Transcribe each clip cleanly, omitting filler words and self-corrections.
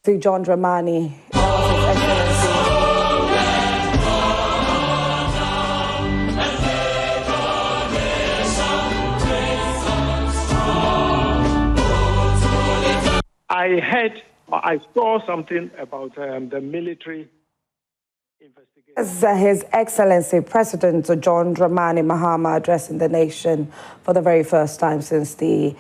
John Dramani. I saw something about the military investigation. His Excellency President John Dramani Mahama addressing the nation for the very first time since the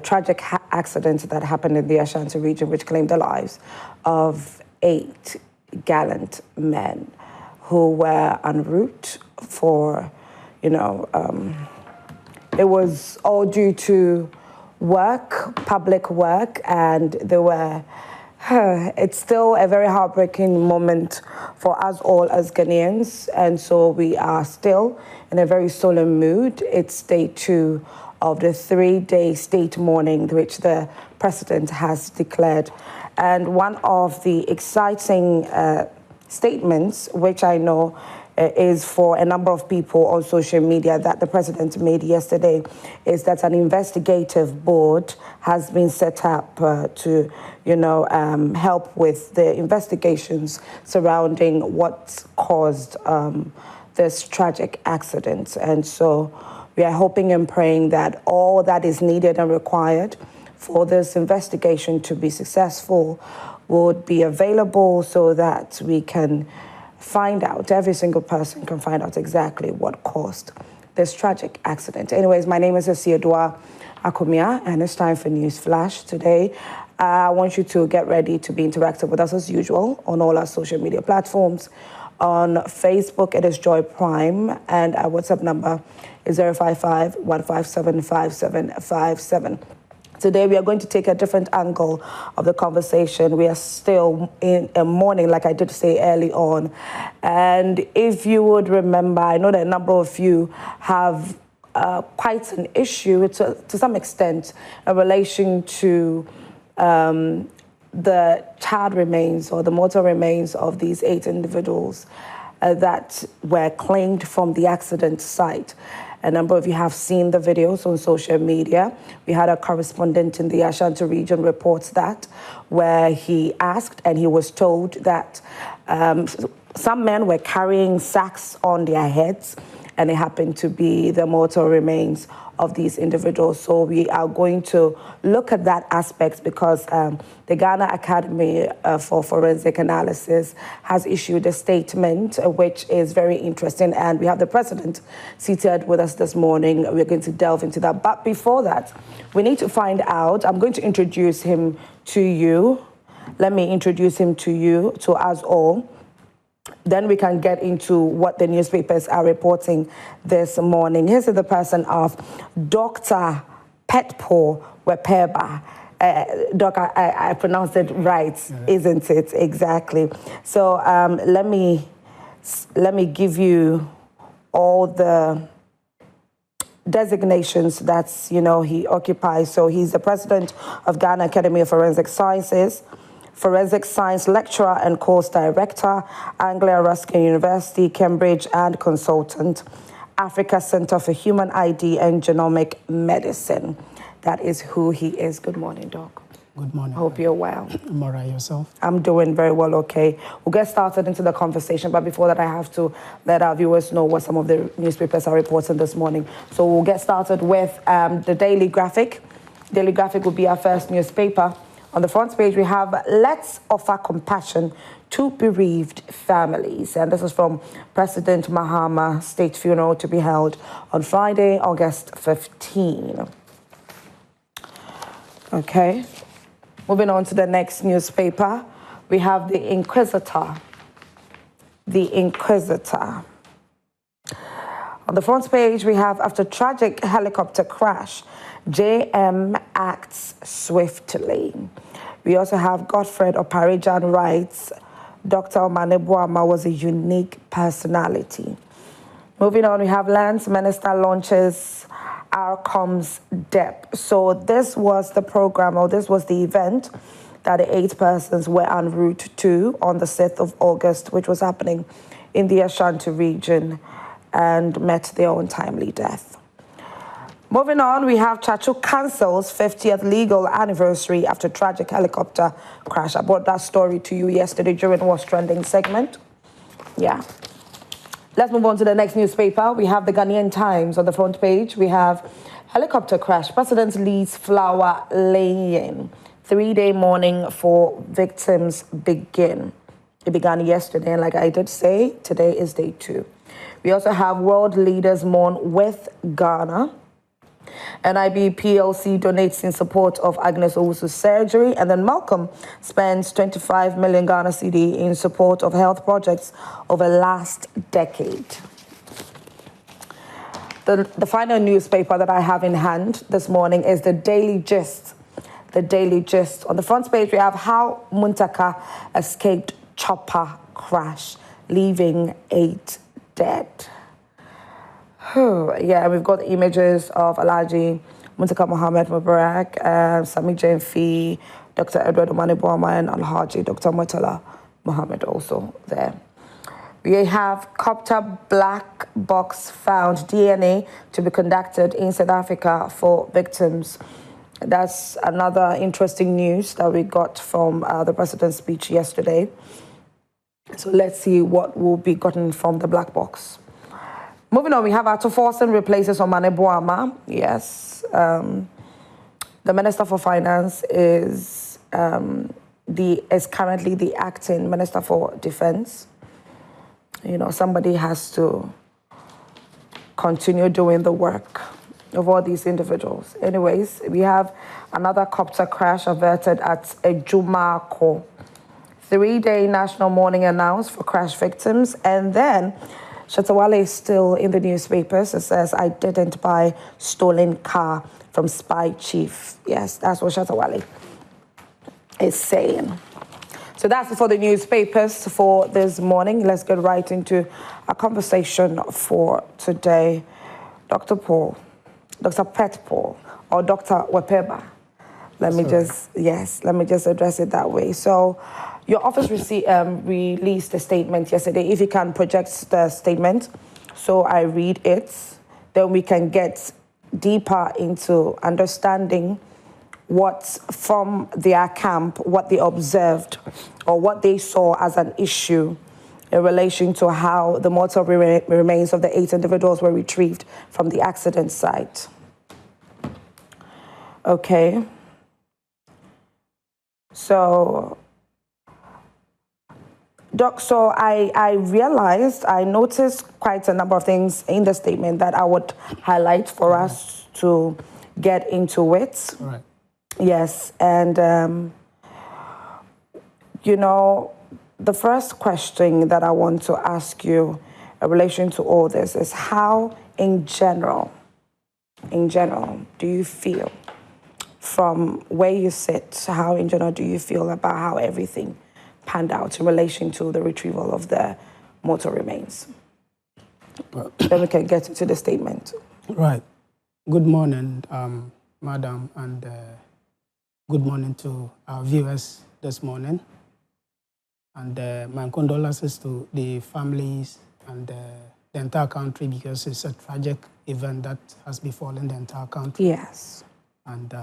tragic accident that happened in the Ashanti region, which claimed the lives of 8 gallant men who were en route for, it was all due to work, public work, and they were, it's still a very heartbreaking moment for us all as Ghanaians, and so we are still in a very solemn mood. It's day 2 of the 3-day state mourning which the president has declared. And one of the exciting statements, which I know is for a number of people on social media that the president made yesterday, is that an investigative board has been set up to, help with the investigations surrounding what caused this tragic accident. And so we are hoping and praying that all that is needed and required for this investigation to be successful would be available so that we can find out, every single person can find out exactly what caused this tragic accident. Anyways, my name is Asiodua Akomia, and it's time for News Flash. Today, I want you to get ready to be interactive with us as usual on all our social media platforms. On Facebook, it is Joy Prime, and our WhatsApp number is 055-157-5757. Today, we are going to take a different angle of the conversation. We are still in a mourning, like I did say early on. And if you would remember, I know that a number of you have quite an issue to some extent in relation to the child remains or the mortal remains of these 8 individuals that were claimed from the accident site. A number of you have seen the videos on social media. We had a correspondent in the Ashanti region reports that, where he asked and he was told that some men were carrying sacks on their heads, and it happened to be the mortal remains of these individuals. So we are going to look at that aspect because the Ghana Academy for Forensic Analysis has issued a statement which is very interesting, and we have the president seated with us this morning. We're going to delve into that. But before that, we need to find out, I'm going to introduce him to you. Let me introduce him to you, to us all. Then we can get into what the newspapers are reporting this morning. Here's the person of Dr. Petpo Wepeba. Doc, I pronounced it right, isn't it? Exactly. So let me give you all the designations that he occupies. So he's the president of Ghana Academy of Forensic Sciences, Forensic Science Lecturer and Course Director, Anglia Ruskin University, Cambridge, and consultant, Africa Center for Human ID and Genomic Medicine. That is who he is. Good morning, Doc. Good morning. Hope you're well. I'm all right. Yourself? I'm doing very well, okay. We'll get started into the conversation, but before that, I have to let our viewers know what some of the newspapers are reporting this morning. So we'll get started with the Daily Graphic. Daily Graphic will be our first newspaper. On the front page, we have "Let's Offer Compassion to Bereaved Families." And this is from President Mahama State Funeral to be held on Friday, August 15. Okay. Moving on to the next newspaper, we have The Inquisitor. The Inquisitor. On the front page, we have, after tragic helicopter crash, JM acts swiftly. We also have Godfred Oparijan writes, Dr. Omanebuama was a unique personality. Moving on, we have Lance Minister launches Outcomes DEP. So this was the program, or this was the event that the 8 persons were en route to on the 6th of August, which was happening in the Ashanti region, and met their untimely death. Moving on, we have Chachu cancels 50th legal anniversary after tragic helicopter crash. I brought that story to you yesterday during What's Trending segment. Yeah. Let's move on to the next newspaper. We have the Ghanaian Times on the front page. We have helicopter crash. President leads flower laying. 3-day mourning for victims begin. It began yesterday, and like I did say, today is day 2. We also have world leaders mourn with Ghana. NIB PLC donates in support of Agnes Owusu's surgery, and then Malcolm spends 25 million Ghana cedi in support of health projects over last decade. The final newspaper that I have in hand this morning is the Daily Gist. The Daily Gist. On the front page, we have how Muntaka escaped chopper crash, leaving 8 dead. Yeah, we've got images of Alhaji Muntaka Mohammed Mubarak, Sami Jane Fee, Dr. Edward Omani Boama, and Alhaji Dr. Murtala Mohammed also there. We have copter black box found, DNA to be conducted in South Africa for victims. That's another interesting news that we got from the president's speech yesterday. So let's see what will be gotten from the black box. Moving on, we have Ato Forson replaces Omane Boama. Yes. The Minister for Finance is currently the acting Minister for Defense. You know, somebody has to continue doing the work of all these individuals. Anyways, we have another copter crash averted at Ejumako. 3-day national mourning announced for crash victims, and then Shatawale is still in the newspapers. It says, I didn't buy stolen car from spy chief. Yes, that's what Shatawale is saying. So that's it for the newspapers for this morning. Let's get right into our conversation for today. Dr. Paul, Dr. Pet Paul, or Dr. Wepeba. Let me just address it that way. So your office released a statement yesterday. If you can project the statement, so I read it, then we can get deeper into understanding what from their camp, what they observed or what they saw as an issue in relation to how the mortal remains of the 8 individuals were retrieved from the accident site. Okay. So, Doc, so I noticed quite a number of things in the statement that I would highlight for us to get into it. Right. Yes, and, you know, the first question that I want to ask you in relation to all this is how, in general, do you feel from where you sit, how in general do you feel about how everything panned out in relation to the retrieval of the mortal remains? Then we can get into the statement. Right. Good morning, Madam, and good morning to our viewers this morning. And my condolences to the families and the entire country, because it's a tragic event that has befallen the entire country. Yes. And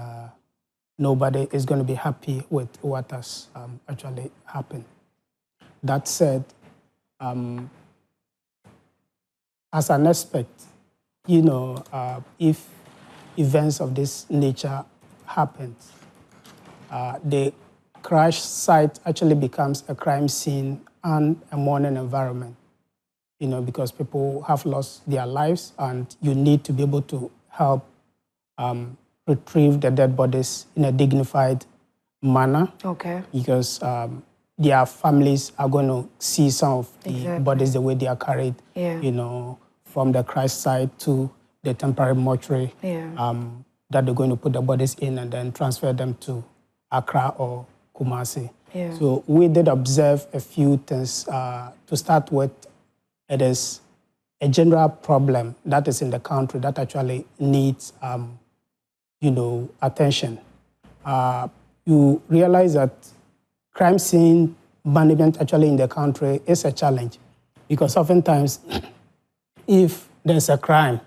nobody is going to be happy with what has actually happened. That said, as an aspect, you know, if events of this nature happen, the crash site actually becomes a crime scene and a mourning environment, you know, because people have lost their lives, and you need to be able to help retrieve the dead bodies in a dignified manner. Okay. Because their families are going to see some of the bodies the way they are carried, you know, from the crash site to the temporary mortuary that they're going to put the bodies in and then transfer them to Accra or Kumasi. Yeah. So we did observe a few things. To start with, it is a general problem that is in the country that actually needs, you know, attention. You realize that crime scene management actually in the country is a challenge, because oftentimes, if there's a crime,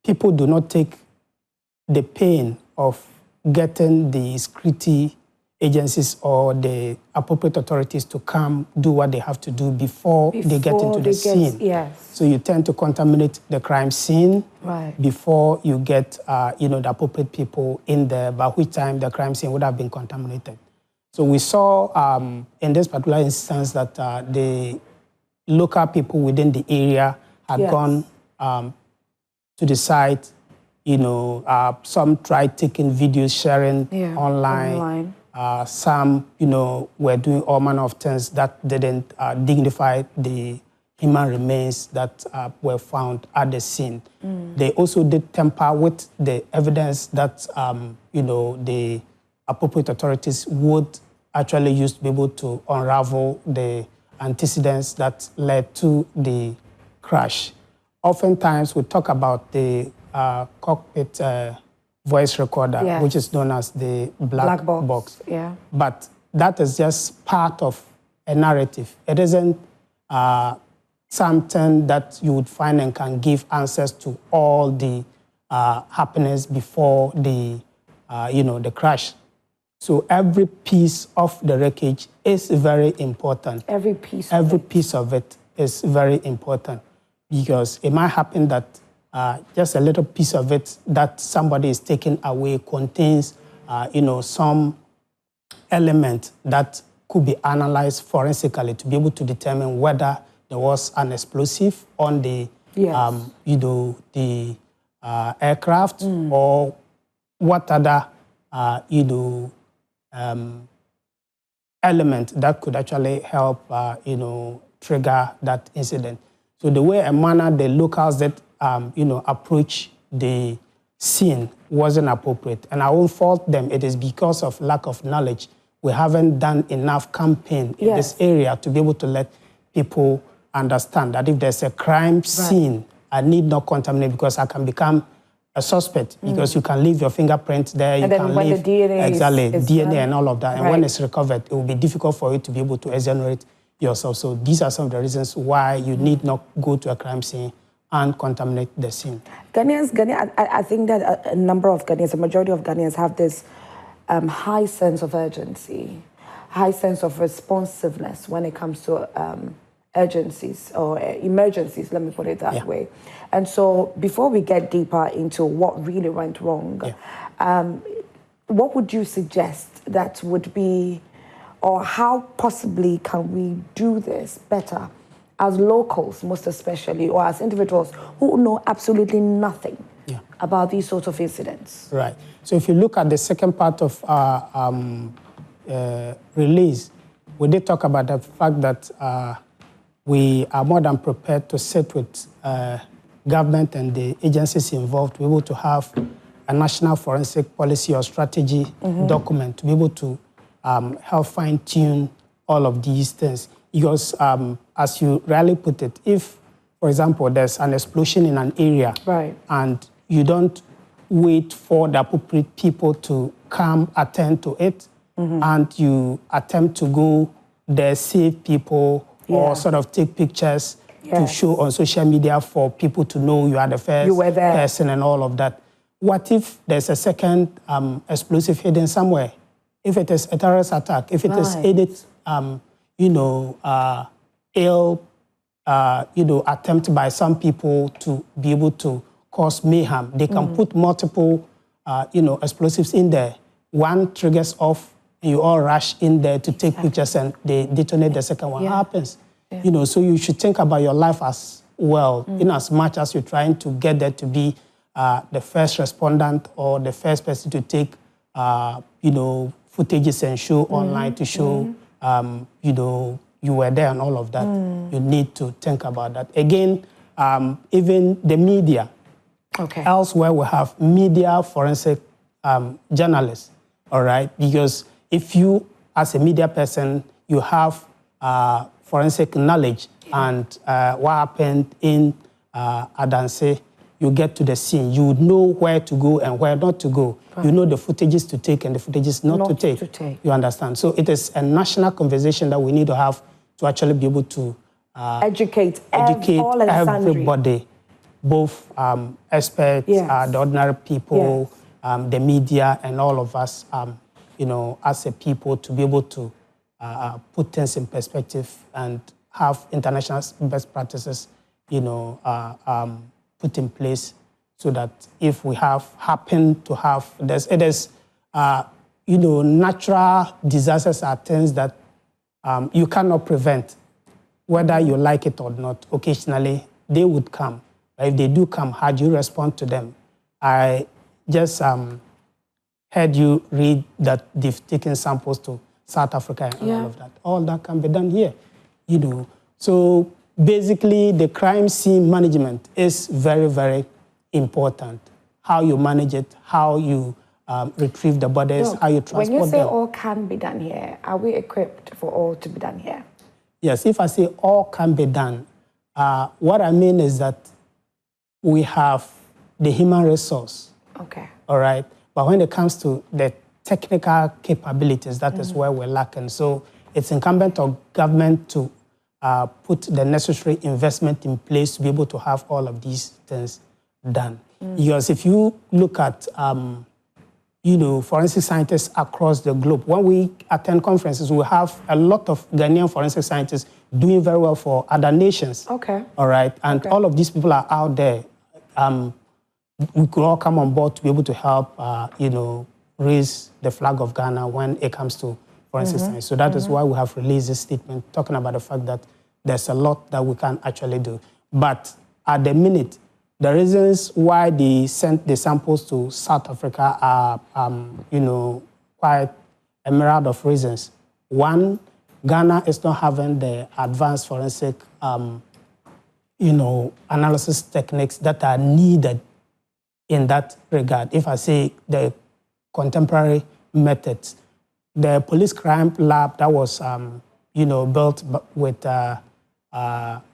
people do not take the pain of getting the security agencies or the appropriate authorities to come do what they have to do before they get into the scene. Yes. So you tend to contaminate the crime scene before you get the appropriate people in there, by which time the crime scene would have been contaminated. So we saw in this particular instance that the local people within the area had gone to the site. Some tried taking videos, sharing online. Some, were doing all manner of things that didn't dignify the human remains that were found at the scene. They also did tamper with the evidence that, the appropriate authorities would actually use to be able to unravel the antecedents that led to the crash. Oftentimes, we talk about the cockpit voice recorder, which is known as the black box. Yeah. But that is just part of a narrative. It isn't something that you would find and can give answers to all the happenings before the crash. So every piece of the wreckage is very important. Every piece of it is very important, because it might happen that just a little piece of it that somebody is taking away contains, some element that could be analyzed forensically to be able to determine whether there was an explosive on the, the aircraft or what other, element that could actually help, trigger that incident. So the way and manner the locals that approach the scene wasn't appropriate. And I won't fault them. It is because of lack of knowledge. We haven't done enough campaign in this area to be able to let people understand that if there's a crime scene, I need not contaminate, because I can become a suspect, because you can leave your fingerprint there, and you then can when leave the DNA is DNA and all of that. And when it's recovered, it will be difficult for you to be able to exonerate yourself. So these are some of the reasons why you need not go to a crime scene and contaminate the scene. Ghanaians, I think that a number of Ghanaians, a majority of Ghanaians have this high sense of urgency, high sense of responsiveness when it comes to urgencies or emergencies, let me put it that way. And so before we get deeper into what really went wrong, what would you suggest that would be, or how possibly can we do this better as locals, most especially, or as individuals who know absolutely nothing about these sorts of incidents? Right. So if you look at the second part of our release, we did talk about the fact that we are more than prepared to sit with government and the agencies involved to be able to have a national forensic policy or strategy document to be able to help fine-tune all of these things. Because as you rightly put it, if, for example, there's an explosion in an area and you don't wait for the appropriate people to come attend to it, and you attempt to go there, save people, or sort of take pictures to show on social media for people to know you are the first person and all of that. What if there's a second explosive hidden somewhere? If it is a terrorist attack, if it is aided, ill, attempt by some people to be able to cause mayhem, they can put multiple, explosives in there. One triggers off, and you all rush in there to take pictures, and they detonate the second one. What happens? So you should think about your life as well, in as much as you're trying to get there to be the first respondent or the first person to take, footages and show online to show, you were there and all of that. You need to think about that. Again, even the media. Elsewhere, we have media forensic journalists, all right? Because if you, as a media person, you have forensic knowledge and what happened in Adanse, you get to the scene, you would know where to go and where not to go. You know the footages to take and the footages not to take. You understand? So it is a national conversation that we need to have to actually be able to educate everybody both experts, Yes. the ordinary people, the media, and all of us, as a people, to be able to put things in perspective and have international best practices, put in place, so that if we happen to have this, it is, natural disasters are things that you cannot prevent, whether you like it or not. Occasionally, they would come. But if they do come, how do you respond to them? I just heard you read that they've taken samples to South Africa and all of that. All that can be done here, So basically, the crime scene management is very, very important. How you manage it, how you retrieve the bodies, how you transport them. When you say all can be done here, are we equipped for all to be done here? Yes, if I say all can be done, what I mean is that we have the human resource. Okay. All right. But when it comes to the technical capabilities, that is where we're lacking. So it's incumbent on government to put the necessary investment in place to be able to have all of these things done. Because if you look at, forensic scientists across the globe, when we attend conferences, we have a lot of Ghanaian forensic scientists doing very well for other nations. Okay. All right. And all of these people are out there. We could all come on board to be able to help, raise the flag of Ghana when it comes to forensic science. So that is why we have released this statement talking about the fact that there's a lot that we can actually do. But at the minute, the reasons why they sent the samples to South Africa are, quite a myriad of reasons. One, Ghana is not having the advanced forensic, analysis techniques that are needed in that regard. If I say the contemporary methods, the police crime lab that was, built with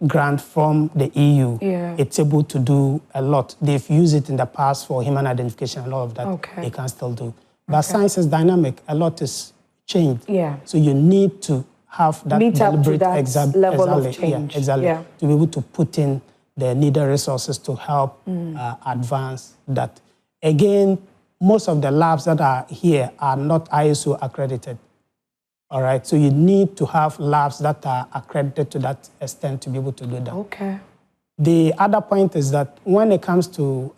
grant from the EU, it's able to do a lot. They've used it in the past for human identification and all of that. Okay. They can still do. But science is dynamic. A lot is changed. Yeah. So you need to have that deliberate level of change. To be able to put in the needed resources to help advance that. Again, most of the labs that are here are not ISO accredited. All right, so you need to have labs that are accredited to that extent to be able to do that. Okay. The other point is that when it comes to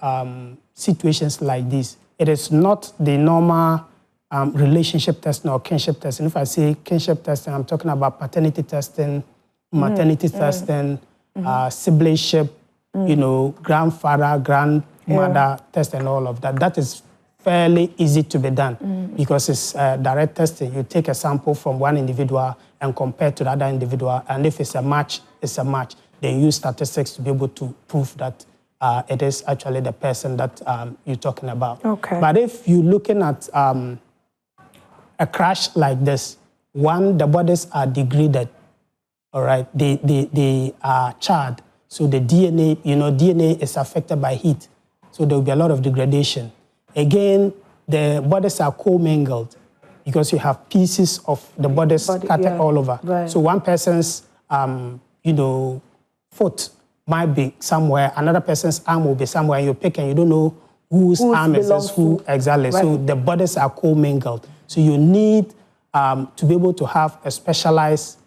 situations like this, it is not the normal relationship testing or kinship testing. If I say kinship testing, I'm talking about paternity testing, maternity testing, siblingship, grandfather, grandmother test and all of that. That is fairly easy to be done because it's direct testing. You take a sample from one individual and compare to the other individual, and if it's a match, it's a match. Then use statistics to be able to prove that it is actually the person that you're talking about. Okay. But if you're looking at a crash like this, one, the bodies are degraded, all right? They are charred. So the DNA, DNA is affected by heat. So there will be a lot of degradation. Again, the bodies are commingled because you have pieces of the bodies scattered all over. Right. So one person's, foot might be somewhere, another person's arm will be somewhere, and you pick and you don't know whose arm is who exactly. Right. So the bodies are commingled. So you need to be able to have a specialized,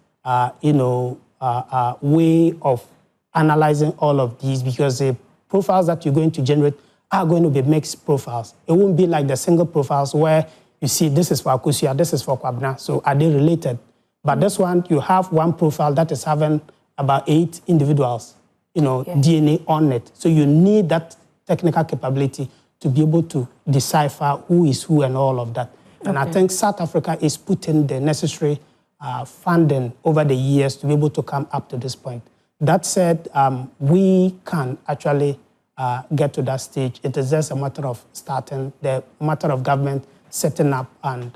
way of analyzing all of these, because the profiles that you're going to generate are going to be mixed profiles. It won't be like the single profiles where you see this is for Akusia, this is for Kwabna, so are they related? But this one, you have one profile that is having about 8 individuals, DNA on it. So you need that technical capability to be able to decipher who is who and all of that. And I think South Africa is putting the necessary funding over the years to be able to come up to this point. That said, we can actually get to that stage. It is just a matter of starting, the matter of government setting up and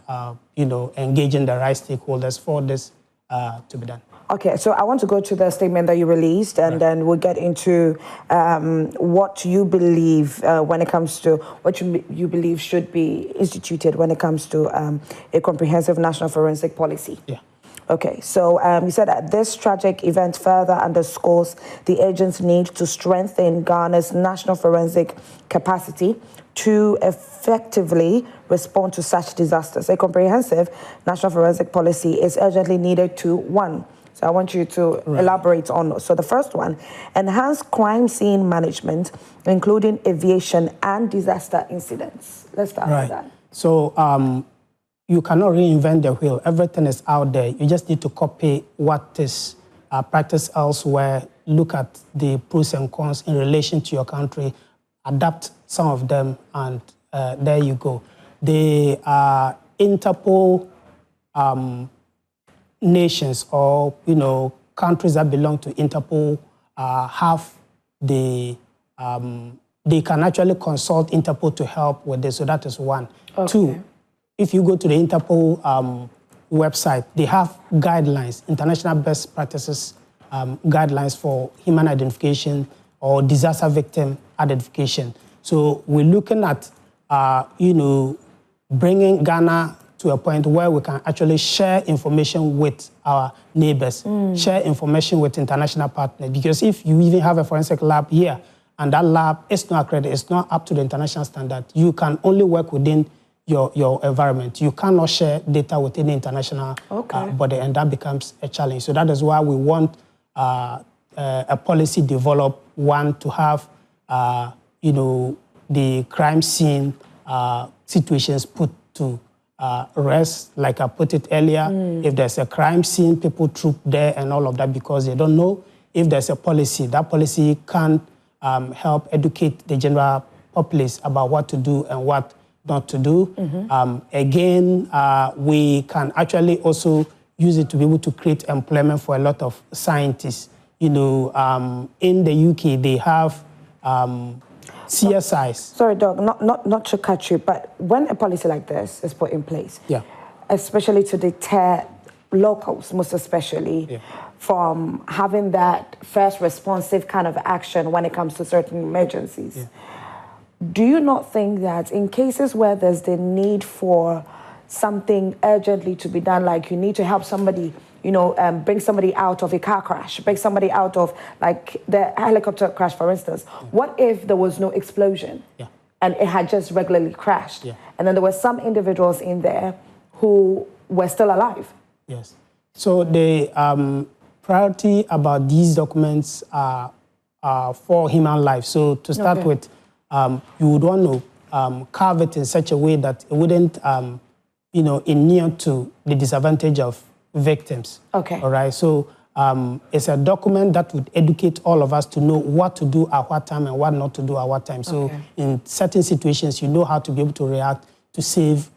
engaging the right stakeholders for this to be done. Okay, so I want to go to the statement that you released, and then we'll get into what you believe when it comes to what you believe should be instituted when it comes to a comprehensive national forensic policy. Yeah. Okay, so you said that this tragic event further underscores the agency's need to strengthen Ghana's national forensic capacity to effectively respond to such disasters. A comprehensive national forensic policy is urgently needed to, one, so I want you to elaborate on. So the first one, enhance crime scene management, including aviation and disaster incidents. Let's start with that. So you cannot reinvent the wheel. Everything is out there. You just need to copy what is practiced elsewhere, look at the pros and cons in relation to your country, adapt some of them, and there you go. The Interpol nations or, countries that belong to Interpol have they can actually consult Interpol to help with this. So that is one. Okay. Two, if you go to the Interpol website, they have guidelines, international best practices guidelines for human identification or disaster victim identification. So we're looking at, bringing Ghana to a point where we can actually share information with our neighbors, share information with international partners. Because if you even have a forensic lab here and that lab is not accredited, it's not up to the international standard, you can only work within your environment. You cannot share data with any international body, and that becomes a challenge. So that is why we want a policy developed, one, to have, the crime scene situations put to rest, like I put it earlier. If there's a crime scene, people troop there and all of that because they don't know. If there's a policy, that policy can help educate the general populace about what to do and what not to do. Again, we can actually also use it to be able to create employment for a lot of scientists. In the UK, they have CSIs. Sorry, Doc, not to cut you, but when a policy like this is put in place, especially to deter locals, most especially, from having that first responsive kind of action when it comes to certain emergencies, do you not think that in cases where there's the need for something urgently to be done, like you need to help somebody, bring somebody out of a car crash, bring somebody out of, like, the helicopter crash, for instance. What if there was no explosion and it had just regularly crashed? And then there were some individuals in there who were still alive? Yes. So the priority about these documents are for human life. So to start with, you would want to carve it in such a way that it wouldn't, inure to the disadvantage of victims. Okay. All right. So it's a document that would educate all of us to know what to do at what time and what not to do at what time. So in certain situations, you know how to be able to react to save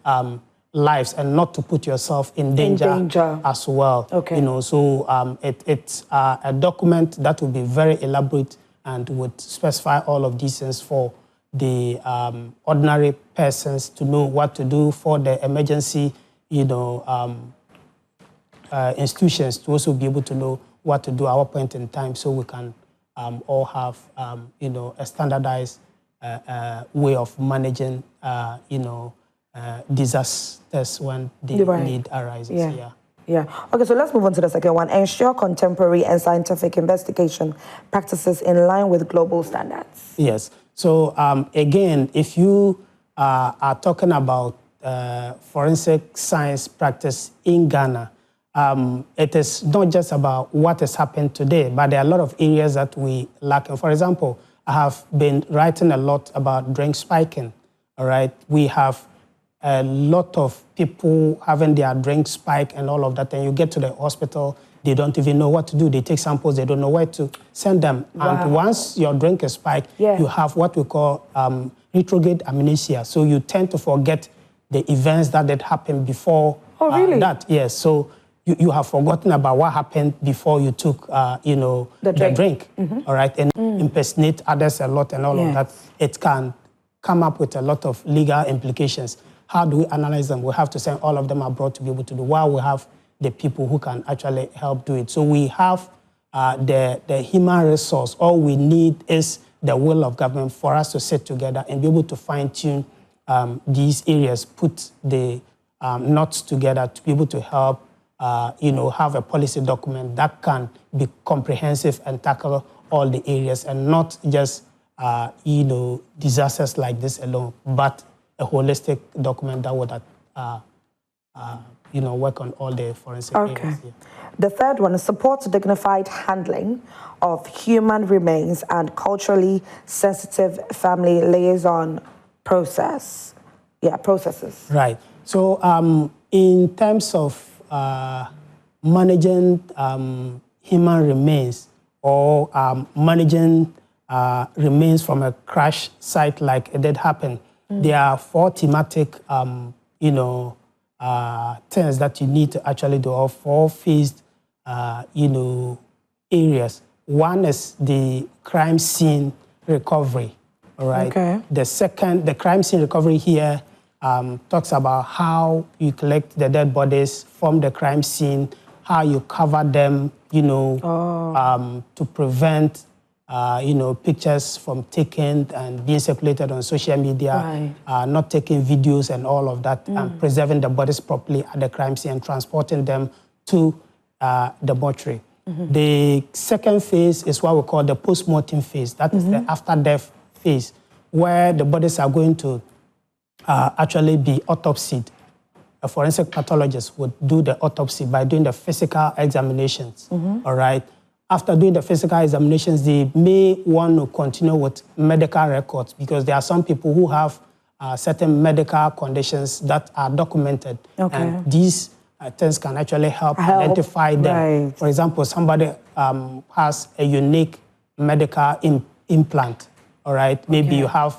lives and not to put yourself in danger as well. Okay. So it's a document that would be very elaborate and would specify all of these things for the ordinary persons to know what to do, for the emergency, institutions to also be able to know what to do at what point in time, so we can all have, a standardized way of managing, disasters when the need arises. Yeah. Okay, so let's move on to the second one. Ensure contemporary and scientific investigation practices in line with global standards. Yes. So again, if you are talking about forensic science practice in Ghana, it is not just about what has happened today, but there are a lot of areas that we lack. For example, I have been writing a lot about drink spiking. All right, we have a lot of people having their drink spike and all of that, and you get to the hospital, they don't even know what to do. They take samples, they don't know where to send them. Wow. And once your drink is spiked, you have what we call retrograde amnesia. So you tend to forget the events that had happened before that. Yes. So you have forgotten about what happened before you took, the drink. All right, and impersonate others a lot and all of that. It can come up with a lot of legal implications. How do we analyze them? We have to send all of them abroad to be able to do, while we have the people who can actually help do it. So we have the human resource. All we need is the will of government for us to sit together and be able to fine-tune these areas, put the knots together to be able to help have a policy document that can be comprehensive and tackle all the areas and not just, disasters like this alone, but a holistic document that would, work on all the forensic areas. Yeah. The third one is support dignified handling of human remains and culturally sensitive family liaison processes. Right. So in terms of managing human remains or managing remains from a crash site like it did happen, there are 4 thematic, things that you need to actually do, or 4 phased, areas. One is the crime scene recovery, all right? Okay. The crime scene recovery here talks about how you collect the dead bodies from the crime scene, how you cover them, to prevent, pictures from taken and being circulated on social media, not taking videos and all of that, and preserving the bodies properly at the crime scene and transporting them to the mortuary. The second phase is what we call the post-mortem phase. That is the after-death phase, where the bodies are going to actually be autopsied. A forensic pathologist would do the autopsy by doing the physical examinations, all right? After doing the physical examinations, they may want to continue with medical records because there are some people who have certain medical conditions that are documented. Okay. And these things can actually help identify them. Right. For example, somebody has a unique medical implant, all right? Maybe you have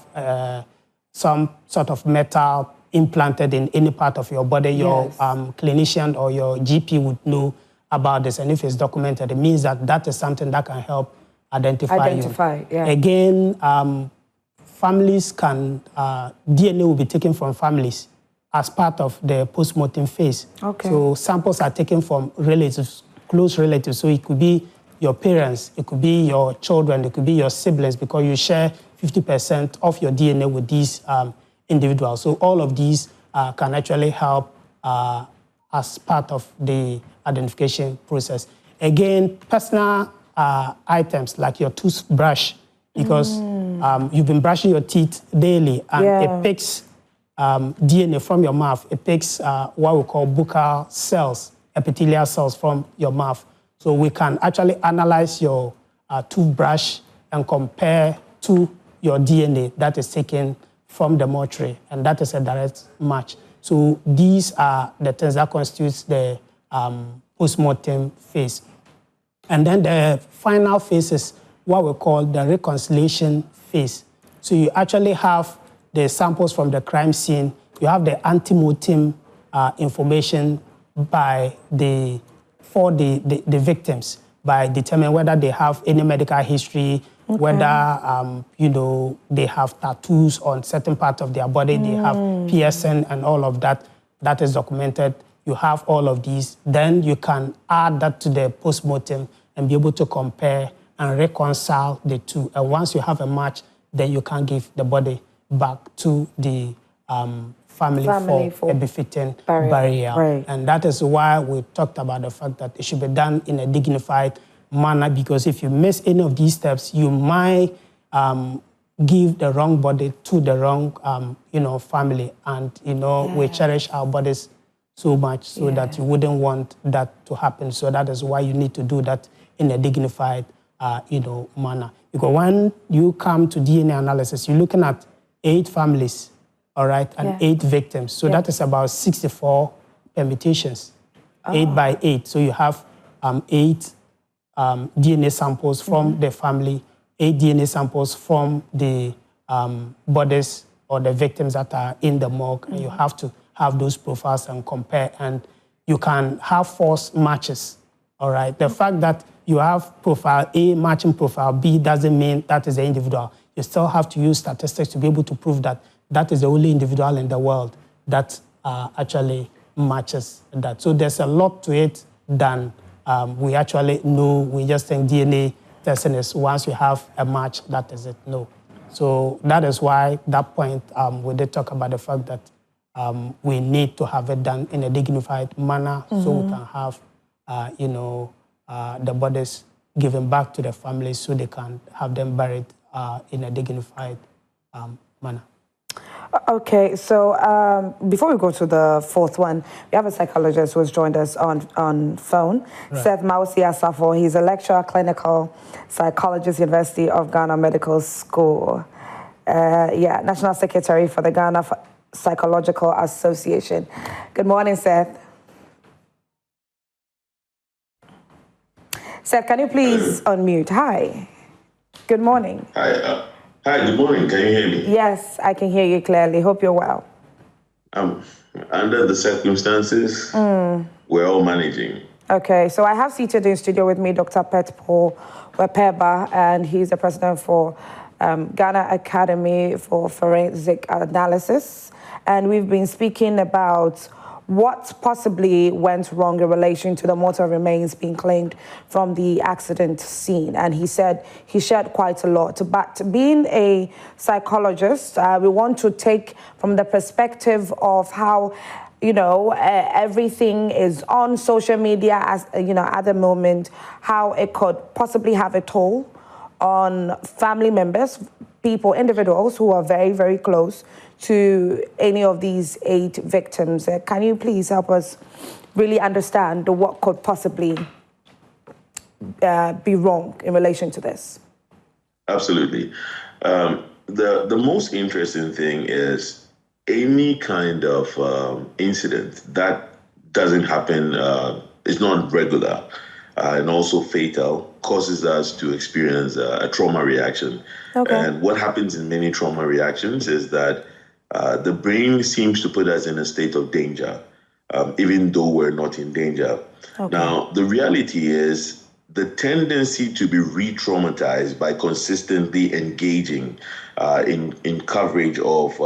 some sort of metal implanted in any part of your body. Your clinician or your GP would know about this, and if it's documented, it means that that is something that can help identify you. Yeah. Again, families can, DNA will be taken from families as part of the post-mortem phase. Okay. So samples are taken from relatives, close relatives. So it could be your parents, it could be your children, it could be your siblings, because you share 50% of your DNA with these individuals. So all of these can actually help as part of the identification process. Again, personal items like your toothbrush, because you've been brushing your teeth daily, and it picks DNA from your mouth. It picks what we call buccal cells, epithelial cells from your mouth. So we can actually analyze your toothbrush and compare to your DNA that is taken from the mortuary, and that is a direct match. So these are the things that constitutes the post-mortem phase. And then the final phase is what we call the reconciliation phase. So you actually have the samples from the crime scene, you have the ante-mortem information for the victims by determining whether they have any medical history, whether they have tattoos on certain parts of their body, they have piercing and all of that. That is documented. You have all of these. Then you can add that to the post-mortem and be able to compare and reconcile the two. And once you have a match, then you can give the body back to the family for a befitting burial. Right. And that is why we talked about the fact that it should be done in a dignified manner, because if you miss any of these steps, you might give the wrong body to the wrong, family. And, we cherish our bodies so much so that you wouldn't want that to happen. So that is why you need to do that in a dignified, manner. Because when you come to DNA analysis, you're looking at 8 families, all right, and 8 victims. So that is about 64 permutations, 8 by 8. So you have 8 DNA samples from the family, 8 DNA samples from the bodies or the victims that are in the morgue, and you have to have those profiles and compare, and you can have false matches, all right? The fact that you have profile A matching profile B doesn't mean that is the individual. You still have to use statistics to be able to prove that that is the only individual in the world that actually matches that. So there's a lot to it than we actually know. We just think DNA testing is once you have a match, that is it. No. So that is why that point we did talk about the fact that we need to have it done in a dignified manner so we can have, the bodies given back to the families so they can have them buried in a dignified manner. Okay, so before we go to the fourth one, we have a psychologist who has joined us on phone, right. Seth Mawusi. He's a lecturer, clinical psychologist, University of Ghana Medical School. National Secretary for the Ghana Psychological Association. Good morning, Seth. Seth, can you please unmute? Hi. Good morning. Hi. Hi, good morning. Can you hear me? Yes, I can hear you clearly. Hope you're well. Under the circumstances, we're all managing. Okay, so I have seated in studio with me Dr. Petpo Wepeba, and he's the president for Ghana Academy for Forensic Analysis. And we've been speaking about what possibly went wrong in relation to the mortal remains being claimed from the accident scene. And he said he shared quite a lot. But being a psychologist, we want to take from the perspective of how, everything is on social media at the moment, how it could possibly have a toll on family members, people, individuals who are very, very close to any of these 8 victims. Can you please help us really understand what could possibly be wrong in relation to this? Absolutely. The most interesting thing is any kind of incident that doesn't happen, is not regular and also fatal, causes us to experience a trauma reaction. Okay. And what happens in many trauma reactions is that the brain seems to put us in a state of danger, even though we're not in danger. Okay. Now, the reality is the tendency to be re-traumatized by consistently engaging in coverage of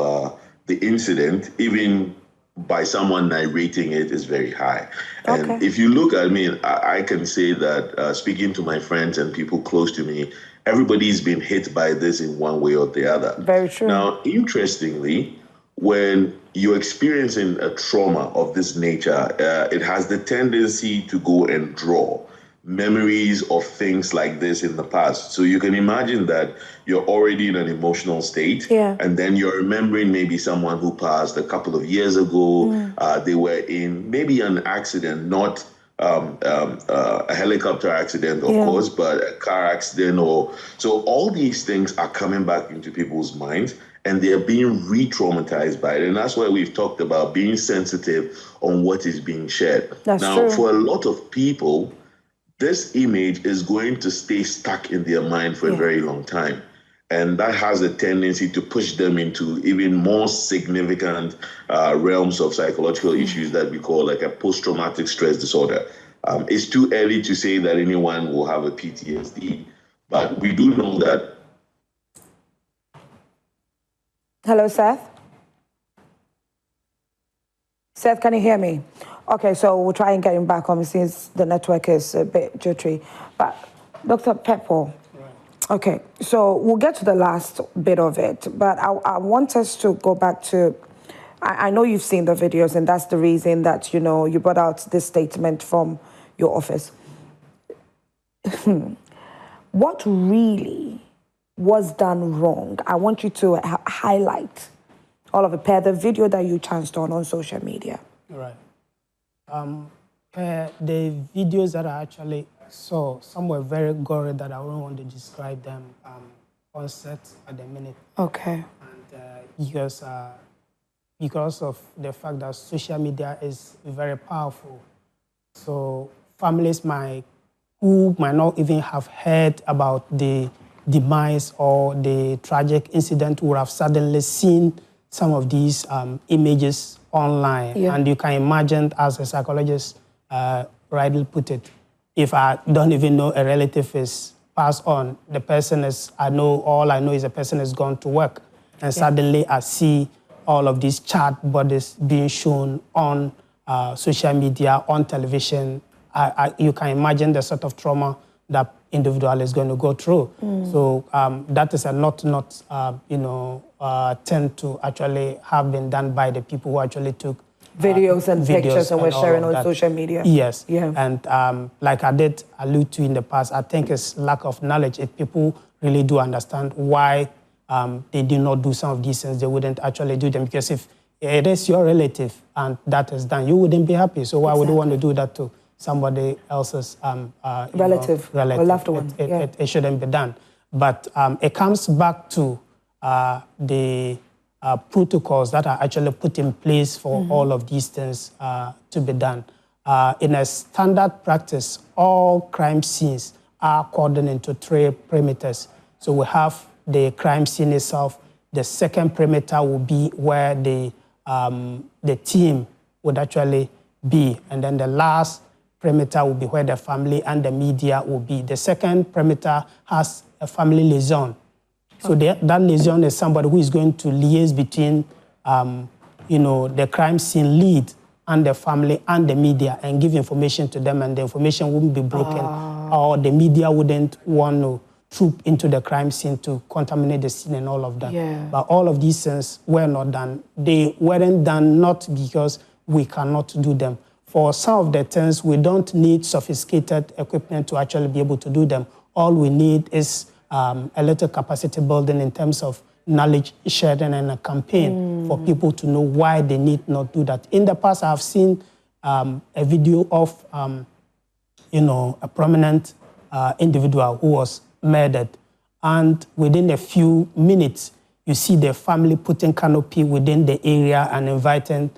the incident, even by someone narrating it, is very high. And okay. If you look at me, I can say that speaking to my friends and people close to me, everybody's been hit by this in one way or the other. Very true. Now, interestingly, when you're experiencing a trauma of this nature, it has the tendency to go and draw memories of things like this in the past. So you can imagine that you're already in an emotional state, and then you're remembering maybe someone who passed a couple of years ago. They were in maybe an accident, not a helicopter accident, of course, but a car accident. So all these things are coming back into people's minds, and they're being re-traumatized by it. And that's why we've talked about being sensitive on what is being shared. That's now, true. For a lot of people, this image is going to stay stuck in their mind for a very long time. And that has a tendency to push them into even more significant realms of psychological issues that we call like a post-traumatic stress disorder. It's too early to say that anyone will have a PTSD, but we do know that. Hello, Seth? Seth, can you hear me? Okay, so we'll try and get him back on since the network is a bit jittery. But Dr. Petpo, okay, so we'll get to the last bit of it, but I want us to go back to, I know you've seen the videos, and that's the reason that, you brought out this statement from your office. What really was done wrong? I want you to highlight all of it, per the video that you chanced on social media. Right. The videos that I actually saw, some were very gory that I don't want to describe them on set at the minute. Okay. And because of the fact that social media is very powerful, so families who might not even have heard about the demise or the tragic incident would have suddenly seen some of these images online. And you can imagine, as a psychologist rightly put it, if I don't even know a relative is passed on, the person is, all I know is the person has gone to work, and suddenly I see all of these charred bodies being shown on social media, on television. You can imagine the sort of trauma that individual is going to go through. So that is a not tend to actually have been done by the people who actually took videos and pictures and were sharing on social media. Yes. Yeah. And like I did allude to in the past, I think it's lack of knowledge. If people really do understand why they do not do some of these things, they wouldn't actually do them. Because if it is your relative and that is done, you wouldn't be happy. So why would you want to do that to somebody else's relative or loved one? It shouldn't be done. But it comes back to the protocols that are actually put in place for all of these things to be done. In a standard practice, all crime scenes are cordoned into 3 perimeters. So we have the crime scene itself. The second perimeter will be where the team would actually be. And then the last perimeter will be where the family and the media will be. The second perimeter has a family liaison. So that liaison is somebody who is going to liaise between, the crime scene lead and the family and the media and give information to them, and the information wouldn't be broken, or the media wouldn't want to troop into the crime scene to contaminate the scene and all of that. Yeah. But all of these things were not done. They weren't done not because we cannot do them. For some of the things, we don't need sophisticated equipment to actually be able to do them. All we need is a little capacity building in terms of knowledge sharing and a campaign for people to know why they need not do that. In the past, I have seen a video of, a prominent individual who was murdered. And within a few minutes, you see the family putting canopy within the area and inviting,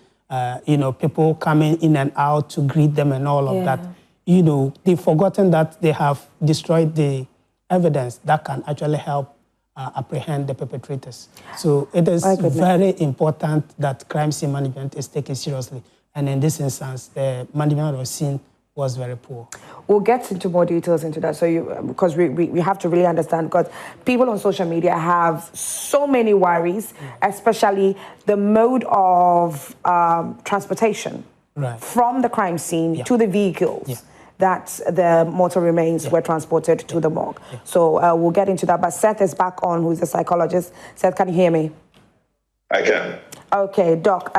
people coming in and out to greet them and all of that. They've forgotten that they have destroyed the evidence that can actually help apprehend the perpetrators. So it is very important that crime scene management is taken seriously. And in this instance, the management of the scene was very poor. We'll get into more details into that. So because we have to really understand, because people on social media have so many worries, especially the mode of transportation from the crime scene to the vehicles. That the mortal remains were transported to the morgue. So we'll get into that. But Seth is back on, who's a psychologist. Seth, can you hear me? I can. Okay, Doc.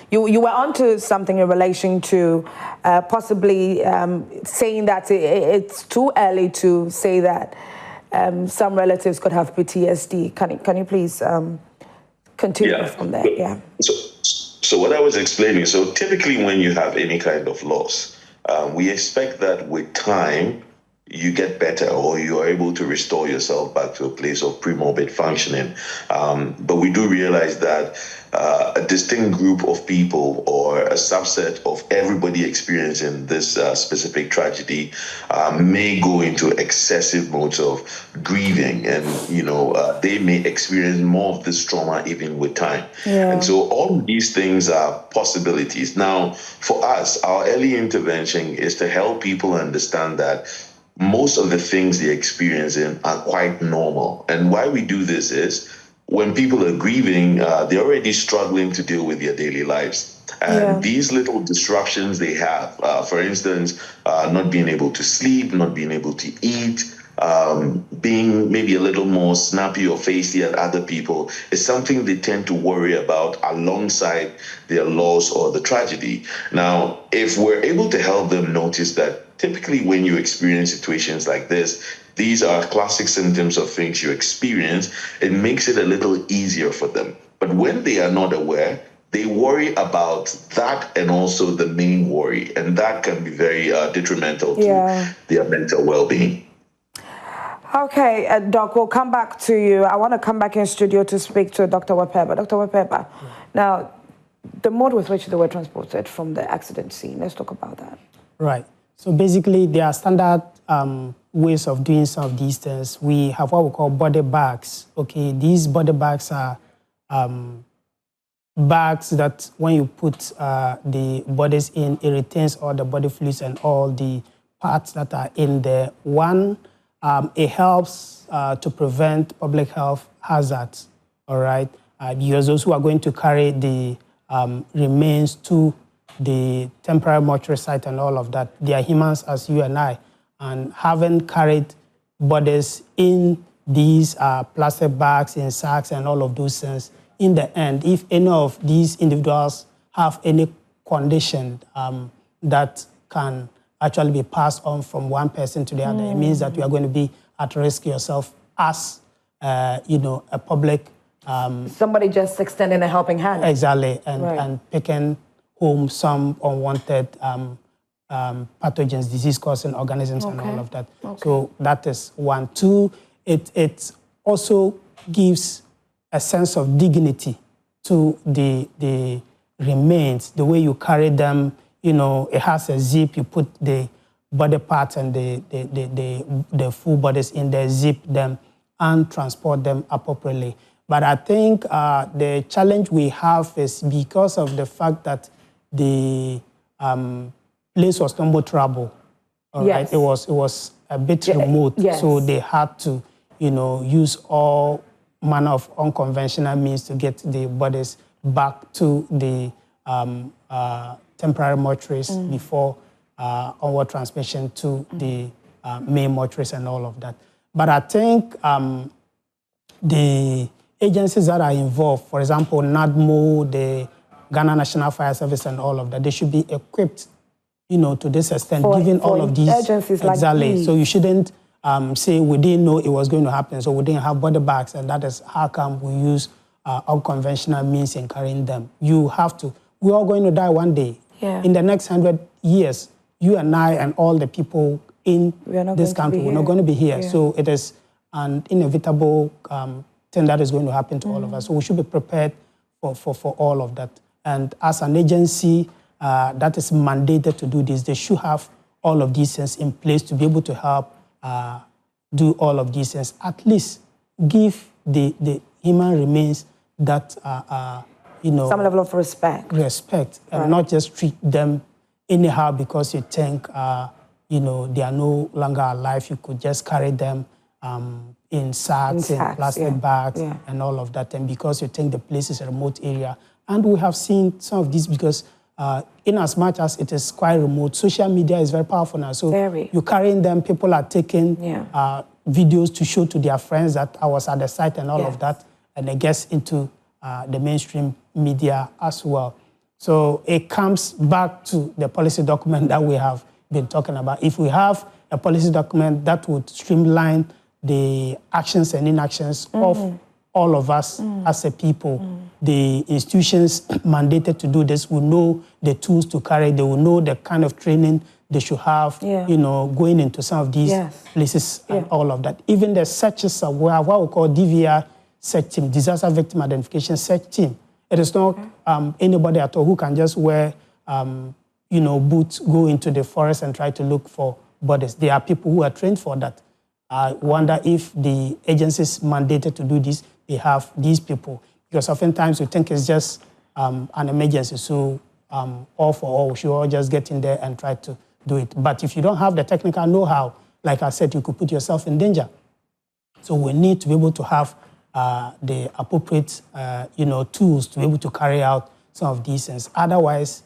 You were onto something in relation to possibly saying that it's too early to say that some relatives could have PTSD. Can you please continue from there? Yeah. So what I was explaining, so typically when you have any kind of loss, we expect that with time, you get better or you are able to restore yourself back to a place of pre-morbid functioning. But we do realize that a distinct group of people or a subset of everybody experiencing this specific tragedy may go into excessive modes of grieving, and they may experience more of this trauma even with time. And so all of these things are possibilities. Now, for us, our early intervention is to help people understand that most of the things they're experiencing are quite normal. And why we do this is when people are grieving, they're already struggling to deal with their daily lives. And these little disruptions they have, for instance, not being able to sleep, not being able to eat, being maybe a little more snappy or feisty at other people, is something they tend to worry about alongside their loss or the tragedy. Now, if we're able to help them notice that typically when you experience situations like this, these are classic symptoms of things you experience, it makes it a little easier for them. But when they are not aware, they worry about that and also the main worry, and that can be very detrimental to their mental well-being. Okay, Doc, we'll come back to you. I want to come back in studio to speak to Dr. Wapeba. Dr. Wapeba, now, the mode with which they were transported from the accident scene, let's talk about that. Right. So basically, there are standard ways of doing some of these things. We have what we call body bags. Okay, these body bags are bags that when you put the bodies in, it retains all the body fluids and all the parts that are in there. One, it helps to prevent public health hazards, all right? Because those who are going to carry the remains to the temporary mortuary site and all of that, they are humans as you and I. and having carried bodies in these plastic bags, in sacks, and all of those things, in the end, if any of these individuals have any condition that can actually be passed on from one person to the other, it means that you are going to be at risk yourself as, a public... somebody just extending a helping hand. Exactly, and picking home some unwanted pathogens, disease-causing organisms, and all of that. So that is one. Two, it also gives a sense of dignity to the remains, the way you carry them. It has a zip, you put the body parts and the full bodies in there, zip them, and transport them appropriately. But I think the challenge we have is because of the fact that the place was number trouble. Right? It was a bit remote, so they had to, use all manner of unconventional means to get the bodies back to the temporary mortuaries before onward transmission to the main mortuaries and all of that. But I think the agencies that are involved, for example, NADMO, the Ghana National Fire Service and all of that, they should be equipped, to this extent, given all of these agencies exactly. Like these. So you shouldn't say we didn't know it was going to happen, so we didn't have body bags, and that is how come we use unconventional means in carrying them. You have to. We're all going to die one day. Yeah. In the next 100 years, you and I and all the people in this country, we're not going to be here. Yeah. So it is an inevitable thing that is going to happen to all of us. So we should be prepared for all of that. And as an agency that is mandated to do this, they should have all of these things in place to be able to help do all of these things. At least give the human remains that some level of respect. And not just treat them anyhow because you think they are no longer alive. You could just carry them in sacks, in plastic bags, and all of that. And because you think the place is a remote area. And we have seen some of these because in as much as it is quite remote, social media is very powerful now. So you're carrying them, people are taking videos to show to their friends that I was at the site and all of that. And it gets into the mainstream media as well. So it comes back to the policy document that we have been talking about. If we have a policy document that would streamline the actions and inactions of all of us as a people, the institutions mandated to do this will know the tools to carry. They will know the kind of training they should have, going into some of these places and all of that. Even the searches of what we call DVR search team, disaster victim identification search team. It is not anybody at all who can just wear, boots, go into the forest and try to look for bodies. There are people who are trained for that. I wonder if the agencies mandated to do this, they have these people. Because oftentimes we think it's just an emergency. So all for all, we should all just get in there and try to do it. But if you don't have the technical know-how, like I said, you could put yourself in danger. So we need to be able to have the appropriate, tools to be able to carry out some of these things. Otherwise,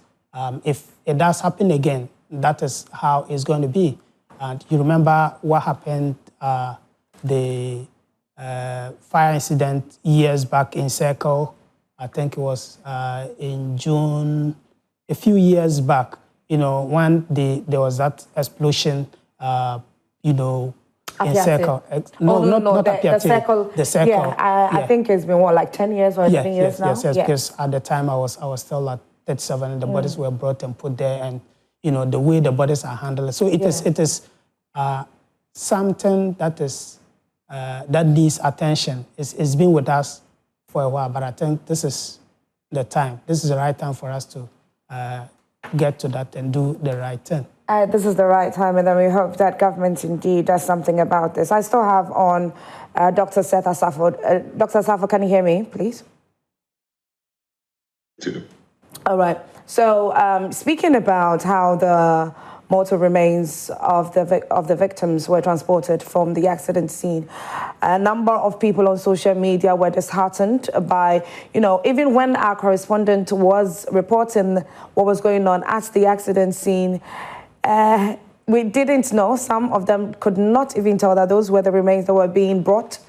if it does happen again, that is how it's going to be. And you remember what happened, the fire incident years back in Circle. I think it was in June, a few years back, when there was that explosion, in Circle. Not the Circle. The Circle. Yeah, I think it's been, like 10 years or 11 years now? Yes, because at the time I was still at 37 and the bodies were brought and put there and, the way the bodies are handled. So it is something that is, that needs attention. It's been with us for a while, but I think this is the time. This is the right time for us to get to that and do the right thing. This is the right time, and then we hope that government indeed does something about this. I still have on Dr. Seth Asafo. Dr. Asafo, can you hear me, please? All right. So speaking about how the mortal remains of the victims were transported from the accident scene, a number of people on social media were disheartened by, even when our correspondent was reporting what was going on at the accident scene, we didn't know. Some of them could not even tell that those were the remains that were being brought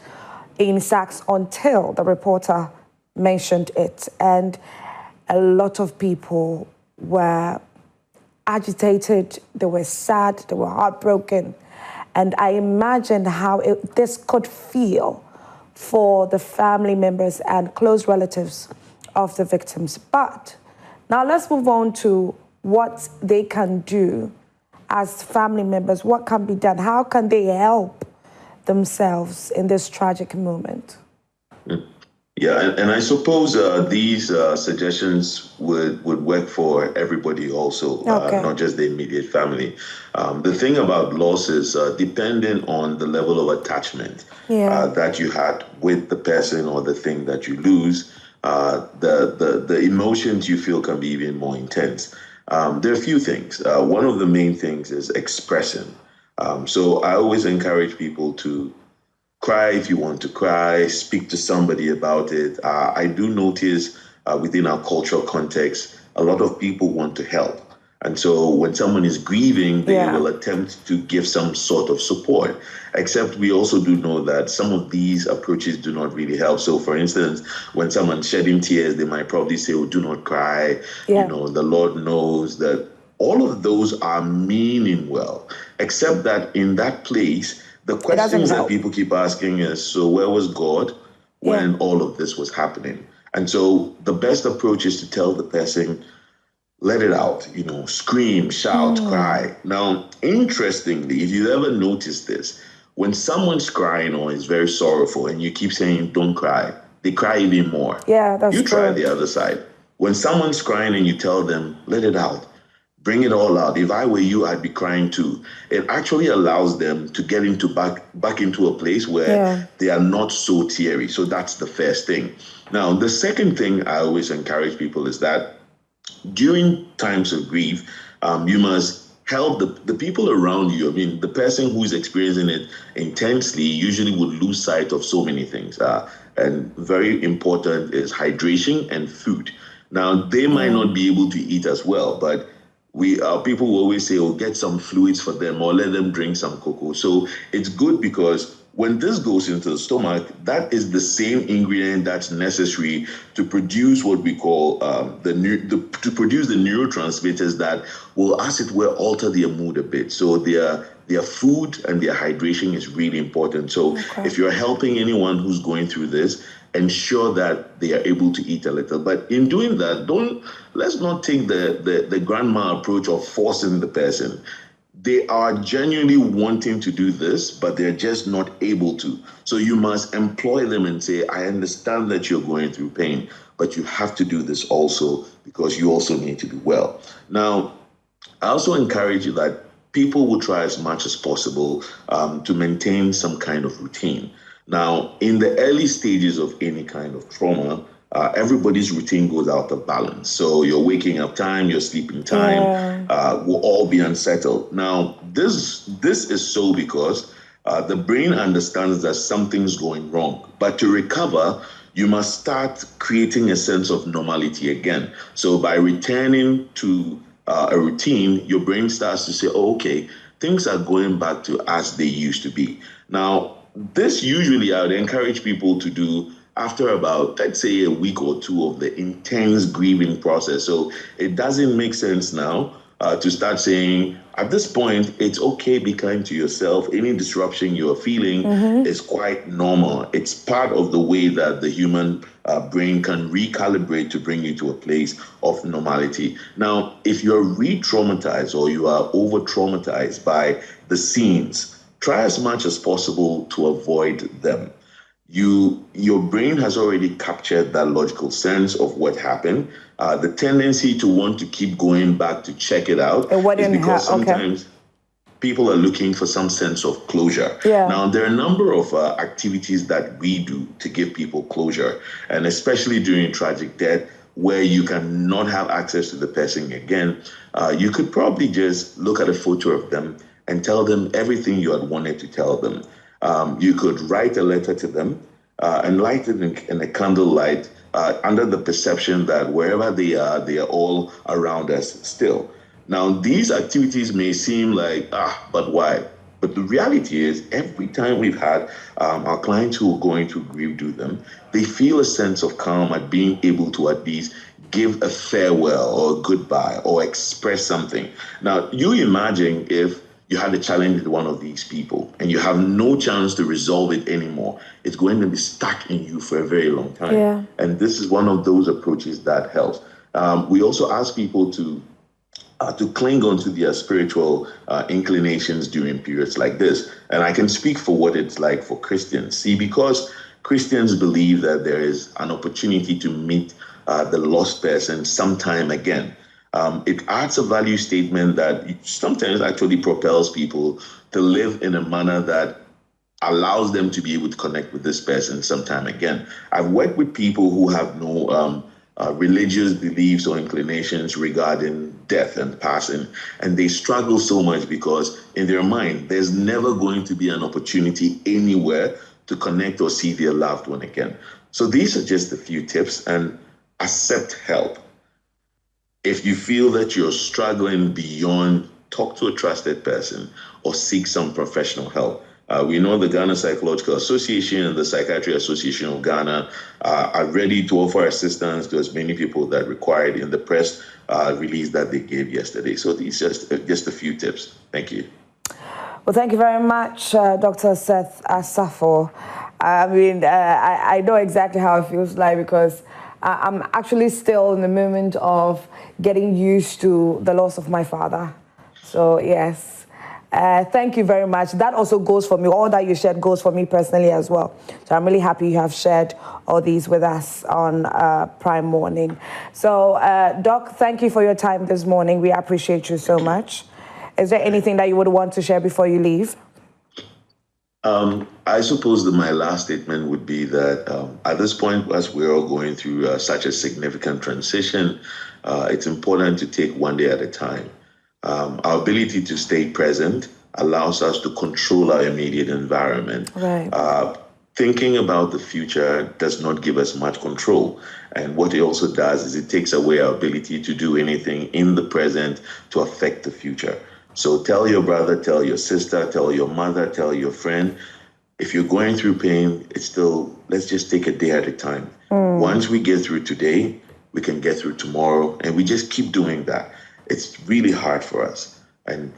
in sacks until the reporter mentioned it. And a lot of people were agitated, they were sad, they were heartbroken. And I imagined how this could feel for the family members and close relatives of the victims. But now let's move on to what they can do as family members. What can be done? How can they help themselves in this tragic moment? Yeah, and I suppose these suggestions would work for everybody also, not just the immediate family. The thing about loss is depending on the level of attachment that you had with the person or the thing that you lose, the emotions you feel can be even more intense. There are a few things. One of the main things is expressing. So I always encourage people to cry if you want to cry, speak to somebody about it. I do notice within our cultural context, a lot of people want to help. And so when someone is grieving, they will attempt to give some sort of support. Except we also do know that some of these approaches do not really help. So for instance, when someone's shedding tears, they might probably say, oh, do not cry. You know, the Lord knows that. All of those are meaning well, except that in that place, the questions that people keep asking is, so where was God when all of this was happening? And so the best approach is to tell the person, let it out, you know, scream, shout, cry. Now, interestingly, if you ever notice this, when someone's crying or is very sorrowful and you keep saying, don't cry, they cry even more. Yeah, that's true. You try the other side. When someone's crying and you tell them, let it out, bring it all out. If I were you, I'd be crying too. It actually allows them to get into back into a place where they are not so teary. So that's the first thing. Now, the second thing I always encourage people is that during times of grief, you must help the people around you. I mean, the person who's experiencing it intensely usually would lose sight of so many things. And very important is hydration and food. Now, they might not be able to eat as well, but people will always say, oh, get some fluids for them or let them drink some cocoa. So it's good because when this goes into the stomach, that is the same ingredient that's necessary to produce what we call to produce the neurotransmitters that will, as it were, alter their mood a bit. So their food and their hydration is really important. So if you're helping anyone who's going through this, ensure that they are able to eat a little. But in doing that, let's not take the grandma approach of forcing the person. They are genuinely wanting to do this, but they're just not able to. So you must employ them and say, I understand that you're going through pain, but you have to do this also because you also need to be well. Now, I also encourage you that people will try as much as possible to maintain some kind of routine. Now, in the early stages of any kind of trauma, everybody's routine goes out of balance. So your waking up time, your sleeping time will all be unsettled. Now, this is so because the brain understands that something's going wrong. But to recover, you must start creating a sense of normality again. So by returning to a routine, your brain starts to say, oh, okay, things are going back to as they used to be. Now, this usually I would encourage people to do after about, let's say, a week or two of the intense grieving process. So it doesn't make sense now to start saying, at this point, it's okay, be kind to yourself. Any disruption you're feeling is quite normal. It's part of the way that the human brain can recalibrate to bring you to a place of normality. Now, if you're re-traumatized or you are over-traumatized by the scenes, try as much as possible to avoid them. Your brain has already captured that logical sense of what happened. The tendency to want to keep going back to check it out is because sometimes people are looking for some sense of closure. Now, there are a number of activities that we do to give people closure, and especially during tragic death, where you cannot have access to the person again, you could probably just look at a photo of them and tell them everything you had wanted to tell them. You could write a letter to them and light it in a candlelight under the perception that wherever they are all around us still. Now, these activities may seem like, but why? But the reality is, every time we've had our clients who are going to grieve do them, they feel a sense of calm at being able to at least give a farewell or a goodbye or express something. Now, you imagine if you had a challenge with one of these people and you have no chance to resolve it anymore, it's going to be stuck in you for a very long time. Yeah. And this is one of those approaches that helps. We also ask people to cling on to their spiritual inclinations during periods like this. And I can speak for what it's like for Christians. See, because Christians believe that there is an opportunity to meet the lost person sometime again. It adds a value statement that sometimes actually propels people to live in a manner that allows them to be able to connect with this person sometime again. I've worked with people who have no religious beliefs or inclinations regarding death and passing, and they struggle so much because in their mind, there's never going to be an opportunity anywhere to connect or see their loved one again. So these are just a few tips, and accept help. If you feel that you're struggling beyond, talk to a trusted person or seek some professional help. We know the Ghana Psychological Association and the Psychiatry Association of Ghana are ready to offer assistance to as many people that require it in the press release that they gave yesterday. So these are just a few tips. Thank you. Well, thank you very much, Dr. Seth Asafo. I mean, I know exactly how it feels like because I'm actually still in the moment of getting used to the loss of my father. So, yes. Thank you very much. That also goes for me. All that you shared goes for me personally as well. So I'm really happy you have shared all these with us on Prime Morning. So, Doc, thank you for your time this morning. We appreciate you so much. Is there anything that you would want to share before you leave? I suppose that my last statement would be that at this point, as we're all going through such a significant transition, it's important to take one day at a time. Our ability to stay present allows us to control our immediate environment. Right. Thinking about the future does not give us much control. And what it also does is it takes away our ability to do anything in the present to affect the future. So tell your brother, tell your sister, tell your mother, tell your friend, if you're going through pain, it's still, let's just take a day at a time. Once we get through today, we can get through tomorrow, and we just keep doing that. It's really hard for us. And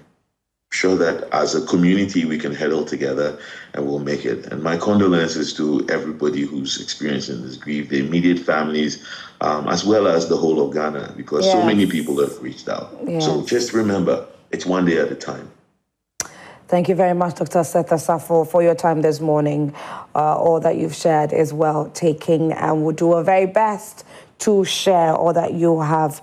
sure that as a community, we can huddle together and we'll make it. And my condolences to everybody who's experiencing this grief, the immediate families, as well as the whole of Ghana, because so many people have reached out. So just remember, it's one day at a time. Thank you very much, Dr. Seth Asafo, for your time this morning. All that you've shared is well taken, and we'll do our very best to share all that you have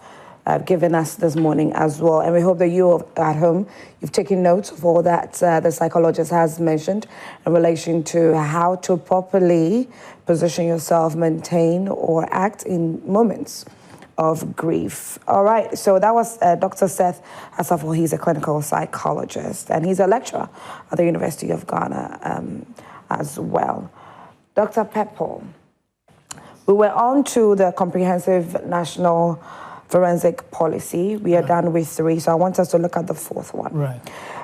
given us this morning as well. And we hope that you at home, you've taken notes of all that the psychologist has mentioned in relation to how to properly position yourself, maintain, or act in moments of grief. All right, so that was Dr. Seth Asafo. He's a clinical psychologist and he's a lecturer at the University of Ghana as well. Dr. Peppo, we were on to the comprehensive national forensic policy. We are done with 3, so I want us to look at the 4th one. Right.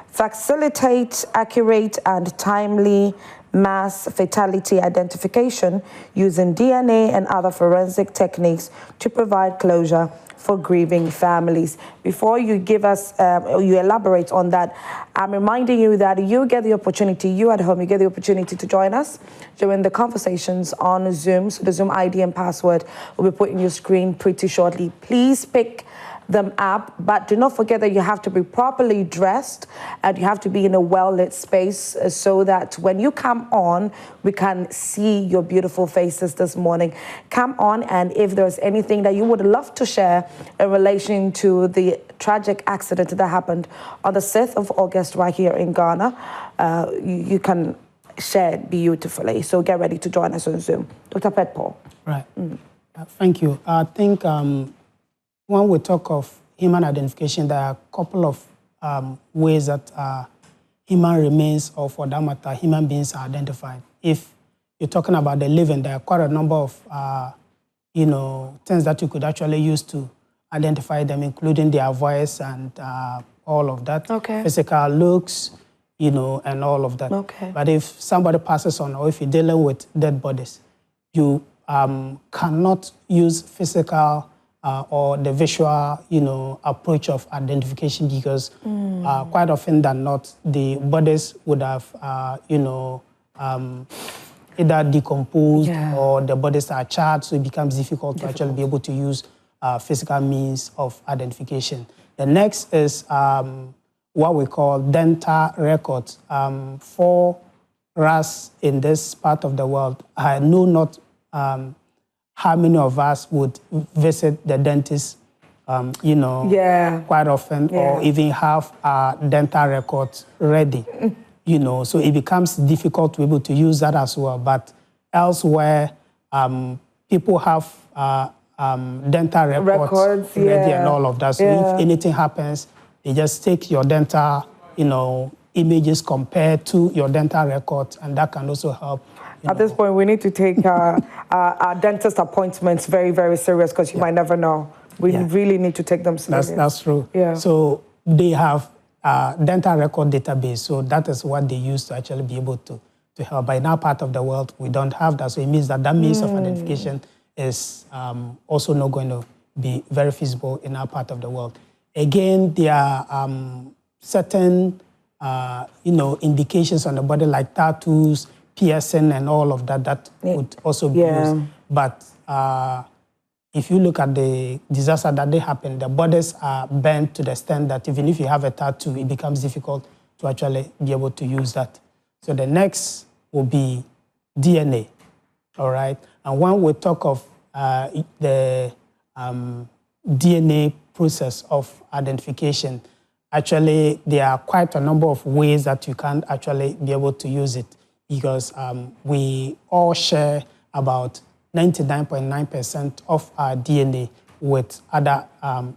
Facilitate accurate and timely mass fatality identification using DNA and other forensic techniques to provide closure for grieving families. Before you give us, you elaborate on that, I'm reminding you that you get the opportunity, you at home, you get the opportunity to join us during the conversations on Zoom. So the Zoom ID and password will be put in your screen pretty shortly. Please pick them up, but do not forget that you have to be properly dressed and you have to be in a well-lit space so that when you come on, we can see your beautiful faces this morning. Come on, and if there's anything that you would love to share in relation to the tragic accident that happened on the 6th of August right here in Ghana, you can share it beautifully. So get ready to join us on Zoom. Dr. Petpo. Right. Thank you. I think when we talk of human identification, there are a couple of ways that human remains, or for that matter, human beings are identified. If you're talking about the living, there are quite a number of things that you could actually use to identify them, including their voice and all of that. Okay. Physical looks, and all of that. Okay. But if somebody passes on, or if you're dealing with dead bodies, you cannot use physical or the visual, approach of identification, because quite often than not, the bodies would have, either decomposed or the bodies are charred, so it becomes difficult to actually be able to use physical means of identification. The next is what we call dental records. For us in this part of the world, I know not how many of us would visit the dentist, quite often, or even have our dental records ready, so it becomes difficult to be able to use that as well. But elsewhere, people have dental records ready and all of that. So if anything happens, they just take your dental, images compared to your dental records, and that can also help. At this point, we need to take our dentist appointments very, very serious, because you might never know. We really need to take them serious. That's true. Yeah. So they have a dental record database, so that is what they use to actually be able to help. But in our part of the world, we don't have that, so it means that means of identification is also not going to be very feasible in our part of the world. Again, there are certain, indications on the body, like tattoos, piercing, and all of that would also be used. But if you look at the disaster that they happen, the bodies are bent to the extent that even if you have a tattoo, it becomes difficult to actually be able to use that. So the next will be DNA, all right? And when we talk of the DNA process of identification, actually there are quite a number of ways that you can actually be able to use it, because we all share about 99.9% of our DNA with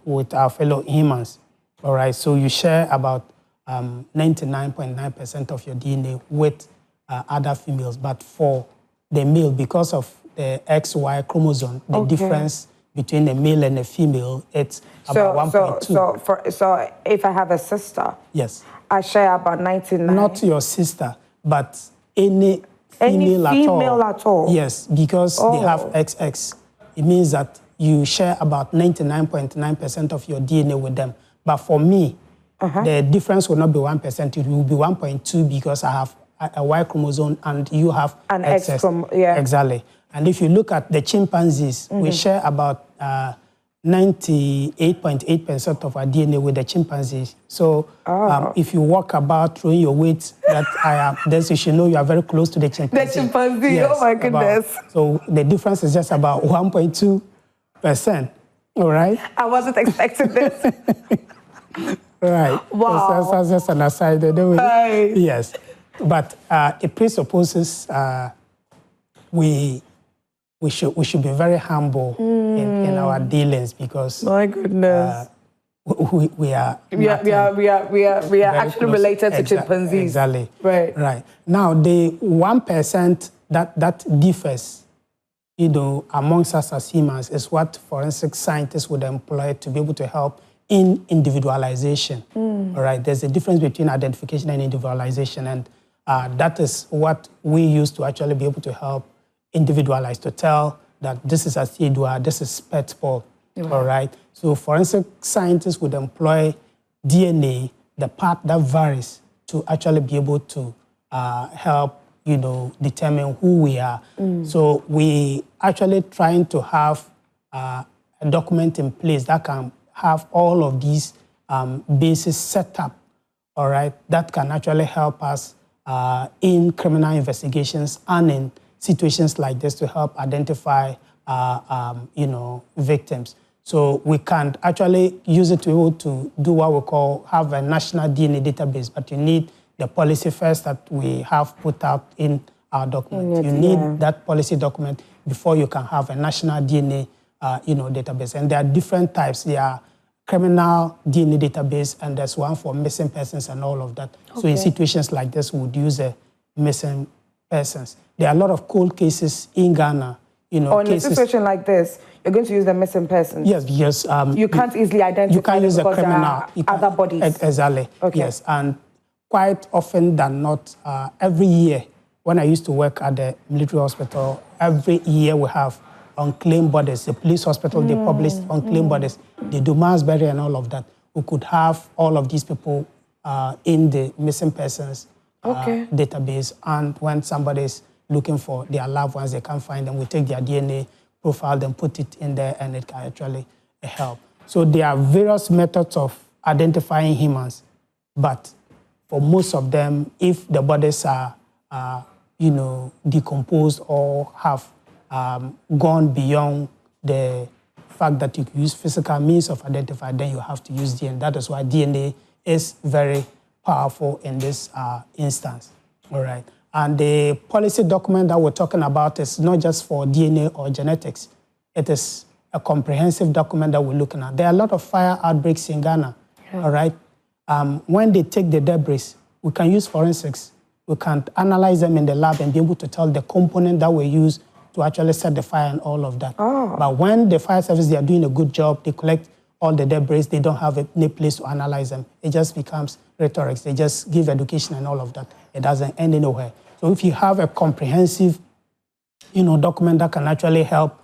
with our fellow humans. All right, so you share about 99.9% of your DNA with other females, but for the male, because of the XY chromosome, the difference between a male and a female, it's about 1.2. So if I have a sister, yes, I share about 99. Not your sister, but any female at all. Yes, because they have XX. It means that you share about 99.9% of your DNA with them. But for me, the difference will not be 1%. It will be 1.2, because I have a Y chromosome and you have an XX. X from, Exactly. And if you look at the chimpanzees, we share about 98.8% of our DNA with the chimpanzees. So if you walk about throwing your weight that I am, then you should know you are very close to the chimpanzee. The chimpanzee, yes, oh my goodness. So the difference is just about 1.2%, all right? I wasn't expecting this. Right. Wow. That's just an aside. Right. Yes. But it presupposes we should be very humble in our dealings, because my goodness, we are actually related to chimpanzees. Exactly. Right. Now the 1% that differs, amongst us as humans, is what forensic scientists would employ to be able to help in individualization. All right. There's a difference between identification and individualization, and that is what we use to actually be able to help individualize, to tell that this is Asiedua, this is Pet Paul, all right? So forensic scientists would employ DNA, the part that varies, to actually be able to help, determine who we are. So we actually trying to have a document in place that can have all of these bases set up, all right, that can actually help us in criminal investigations and in situations like this to help identify, victims. So we can actually use it to be able to do what we call have a national DNA database, but you need the policy first that we have put out in our document. You need that policy document before you can have a national DNA, database. And there are different types. There are criminal DNA database, and there's one for missing persons and all of that. Okay. So in situations like this, we would use a missing persons. There are a lot of cold cases in Ghana, Or in cases. a situation like this, you're going to use the missing persons. Yes, because you can't easily identify. You can't use a criminal. Other bodies. Exactly. Okay. Yes, and quite often than not, every year when I used to work at the military hospital, every year we have unclaimed bodies. The police hospital, they publish unclaimed bodies. They do mass burial and all of that. We could have all of these people in the missing persons database, and when somebody is looking for their loved ones, they can't find them, we take their DNA, profile them, put it in there, and it can actually help. So there are various methods of identifying humans, but for most of them, if the bodies are, decomposed or have gone beyond the fact that you can use physical means of identifying, then you have to use DNA. That is why DNA is very powerful in this instance. All right. And the policy document that we're talking about is not just for DNA or genetics. It is a comprehensive document that we're looking at. There are a lot of fire outbreaks in Ghana, all right? When they take the debris, we can use forensics. We can analyze them in the lab and be able to tell the component that we use to actually set the fire and all of that. But when the fire service, they are doing a good job, they collect all the debris, they don't have any place to analyze them. It just becomes rhetoric. They just give education and all of that. It doesn't end anywhere. So if you have a comprehensive, document that can actually help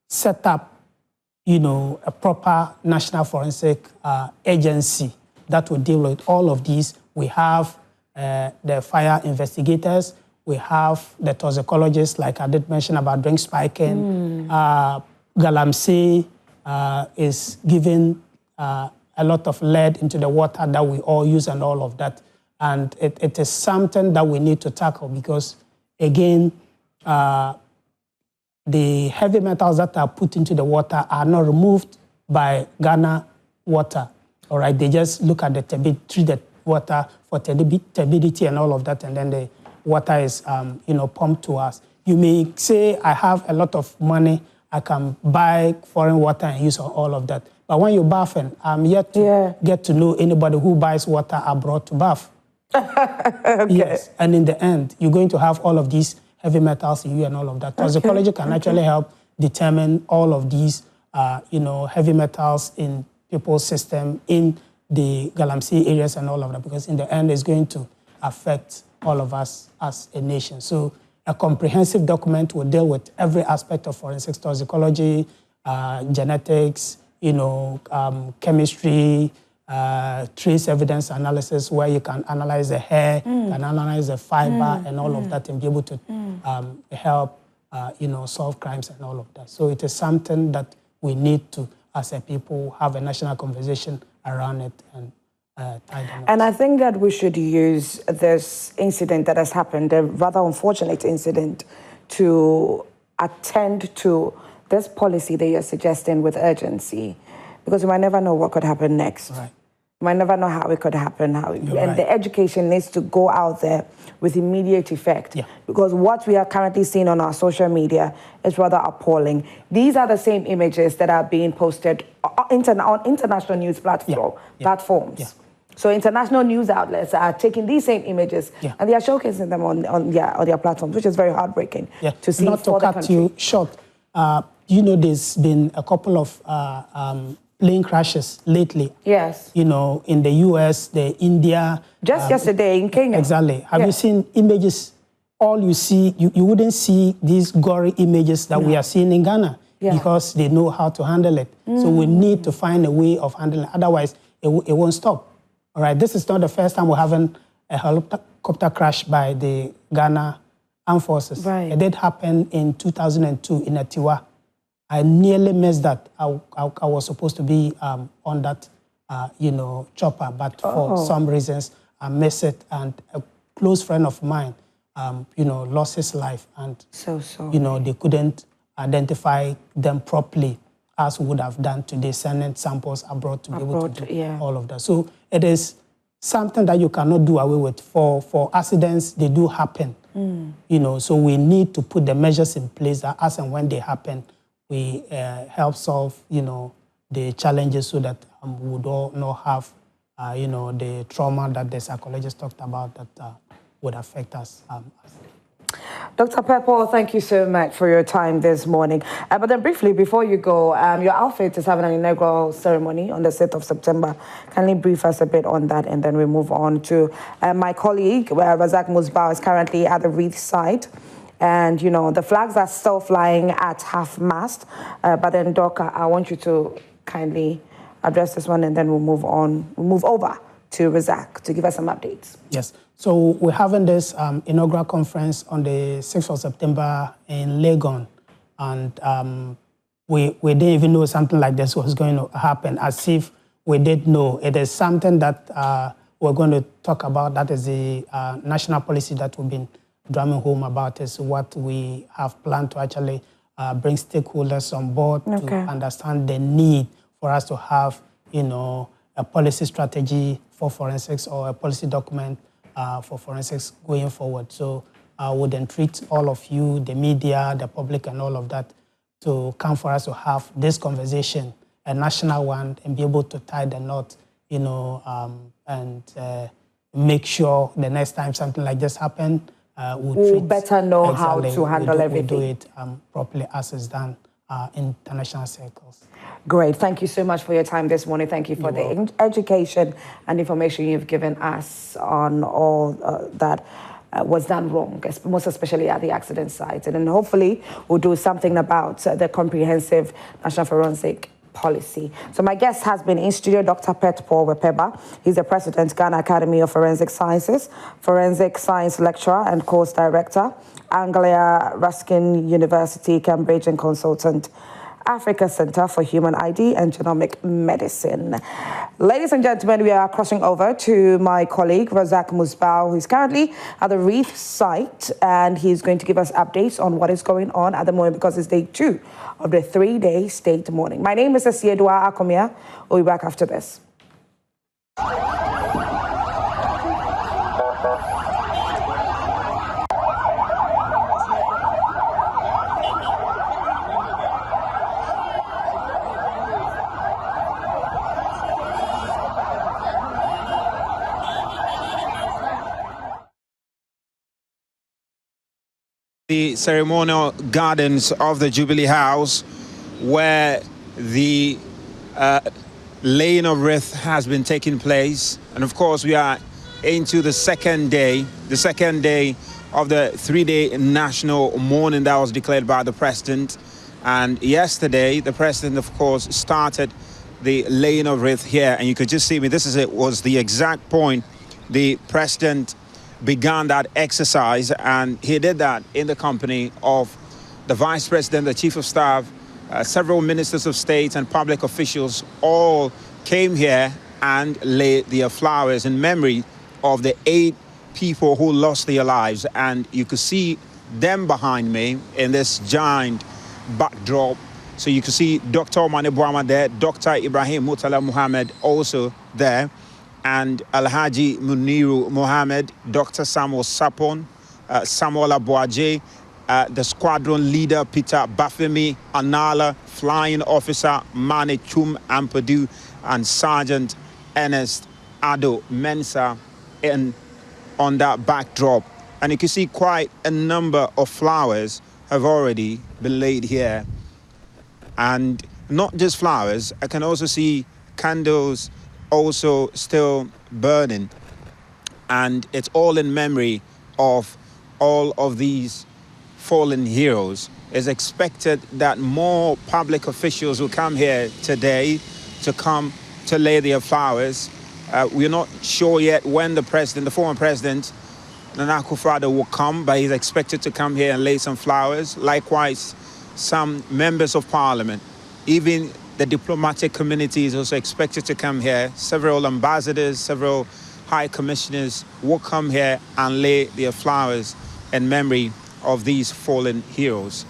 set up, a proper national forensic agency that will deal with all of these. We have the fire investigators. We have the toxicologists, like I did mention about drink spiking. Galamsey is giving a lot of lead into the water that we all use and all of that. And it is something that we need to tackle because, again, the heavy metals that are put into the water are not removed by Ghana water. All right, they just look at treat the water for turbidity and all of that, and then the water is, pumped to us. You may say, I have a lot of money, I can buy foreign water and use all of that. But when you're bathing, I'm yet to get to know anybody who buys water abroad to bath. Yes, and in the end, you're going to have all of these heavy metals in you and all of that. Toxicology can actually help determine all of these, heavy metals in people's system, in the Galamsey areas and all of that, because in the end, it's going to affect all of us as a nation. So a comprehensive document will deal with every aspect of forensic toxicology, genetics, chemistry, trace evidence analysis, where you can analyze the hair, can analyze the fiber and all of that, and be able to help, solve crimes and all of that. So it is something that we need to, as a people, have a national conversation around it and tie them up. And I think that we should use this incident that has happened, a rather unfortunate incident, to attend to this policy that you're suggesting with urgency, because we might never know what could happen next. Right. We might never know how it could happen. The education needs to go out there with immediate effect. Yeah. Because what we are currently seeing on our social media is rather appalling. These are the same images that are being posted on international news platforms. Yeah. So international news outlets are taking these same images and they are showcasing them on their platforms, which is very heartbreaking to see. Not to cut you short, there's been a couple of plane crashes lately. Yes. In the US, India. Just yesterday in Kenya. Exactly. Have you seen images? All you see, you wouldn't see these gory images that we are seeing in Ghana because they know how to handle it. So we need to find a way of handling it. Otherwise, it won't stop. All right. This is not the first time we're having a helicopter crash by the Ghana Armed Forces. Right. It did happen in 2002 in Atiwa. I nearly missed that. I was supposed to be on that, chopper, but for some reasons I missed it. And a close friend of mine, lost his life, and so sorry. They couldn't identify them properly as we would have done today, sending samples abroad to be able to do all of that. So it is something that you cannot do away with. For accidents, they do happen. So we need to put the measures in place that as and when they happen, we help solve, the challenges so that we would all not have, the trauma that the psychologist talked about that would affect us. Dr. Pepper, thank you so much for your time this morning. But then briefly, before you go, your outfit is having an inaugural ceremony on the 6th of September. Can you brief us a bit on that, and then we move on to my colleague, Razak Musbah, is currently at the wreath site. And, you know, the flags are still flying at half-mast. But then, Doc, I want you to kindly address this one, and then we'll move on. We'll move over to Razak to give us some updates. Yes. So we're having this inaugural conference on the 6th of September in Legon. And we didn't even know something like this was going to happen, as if we did know. It is something that we're going to talk about. That is the national policy that we've been drumming home about, is what we have planned to actually bring stakeholders on board to understand the need for us to have, you know, a policy strategy for forensics, or a policy document for forensics going forward. So I would entreat all of you, the media, the public, and all of that, to come for us to have this conversation, a national one, and be able to tie the knot, you know, and make sure the next time something like this happens, we'll better know how to handle everything. We'll do it properly, as is done in international circles. Great. Thank you so much for your time this morning. Thank you for the education and information you've given us on all that was done wrong, most especially at the accident site. And then hopefully we'll do something about the comprehensive national forensic policy. So my guest has been in studio, Dr. Pet Paul Wepeba. He's the president, Ghana Academy of Forensic Sciences, forensic science lecturer and course director, Anglia Ruskin University, Cambridge, and consultant, Africa Center for Human ID and Genomic Medicine. Ladies and gentlemen, we are crossing over to my colleague, Razak Musbah, who is currently at the wreath site, and he's going to give us updates on what is going on at the moment, because it's day 2 of the 3-day state mourning. My name is Asiedwa Akomia. We'll be back after this. The ceremonial gardens of the Jubilee House, where the laying of wreath has been taking place. And of course, we are into the second day of the 3-day national mourning that was declared by the president. And yesterday, the president, of course, started the laying of wreath here. And you could just see me, was the exact point the president began that exercise, and he did that in the company of the vice president, the chief of staff, several ministers of state and public officials. All came here and laid their flowers in memory of the 8 people who lost their lives. And you could see them behind me in this giant backdrop. So you could see Dr. Omane Boama there, Dr. Ibrahim Murtala Muhammad also there, and Alhaji Muniru Mohammed, Dr. Samuel Sapon, Samuel Abuaje, the squadron leader, Peter Bafemi Anala, flying officer, Mane Chum Ampadu, and Sergeant Ernest Ado Mensa on that backdrop. And you can see quite a number of flowers have already been laid here. And not just flowers, I can also see candles also still burning, and it's all in memory of all of these fallen heroes. It's expected that more public officials will come here today to lay their flowers. We're not sure yet when the former president, Nana Akufo-Addo, will come, but he's expected to come here and lay some flowers. Likewise, some members of parliament, even the diplomatic community is also expected to come here. Several ambassadors, several high commissioners will come here and lay their flowers in memory of these fallen heroes.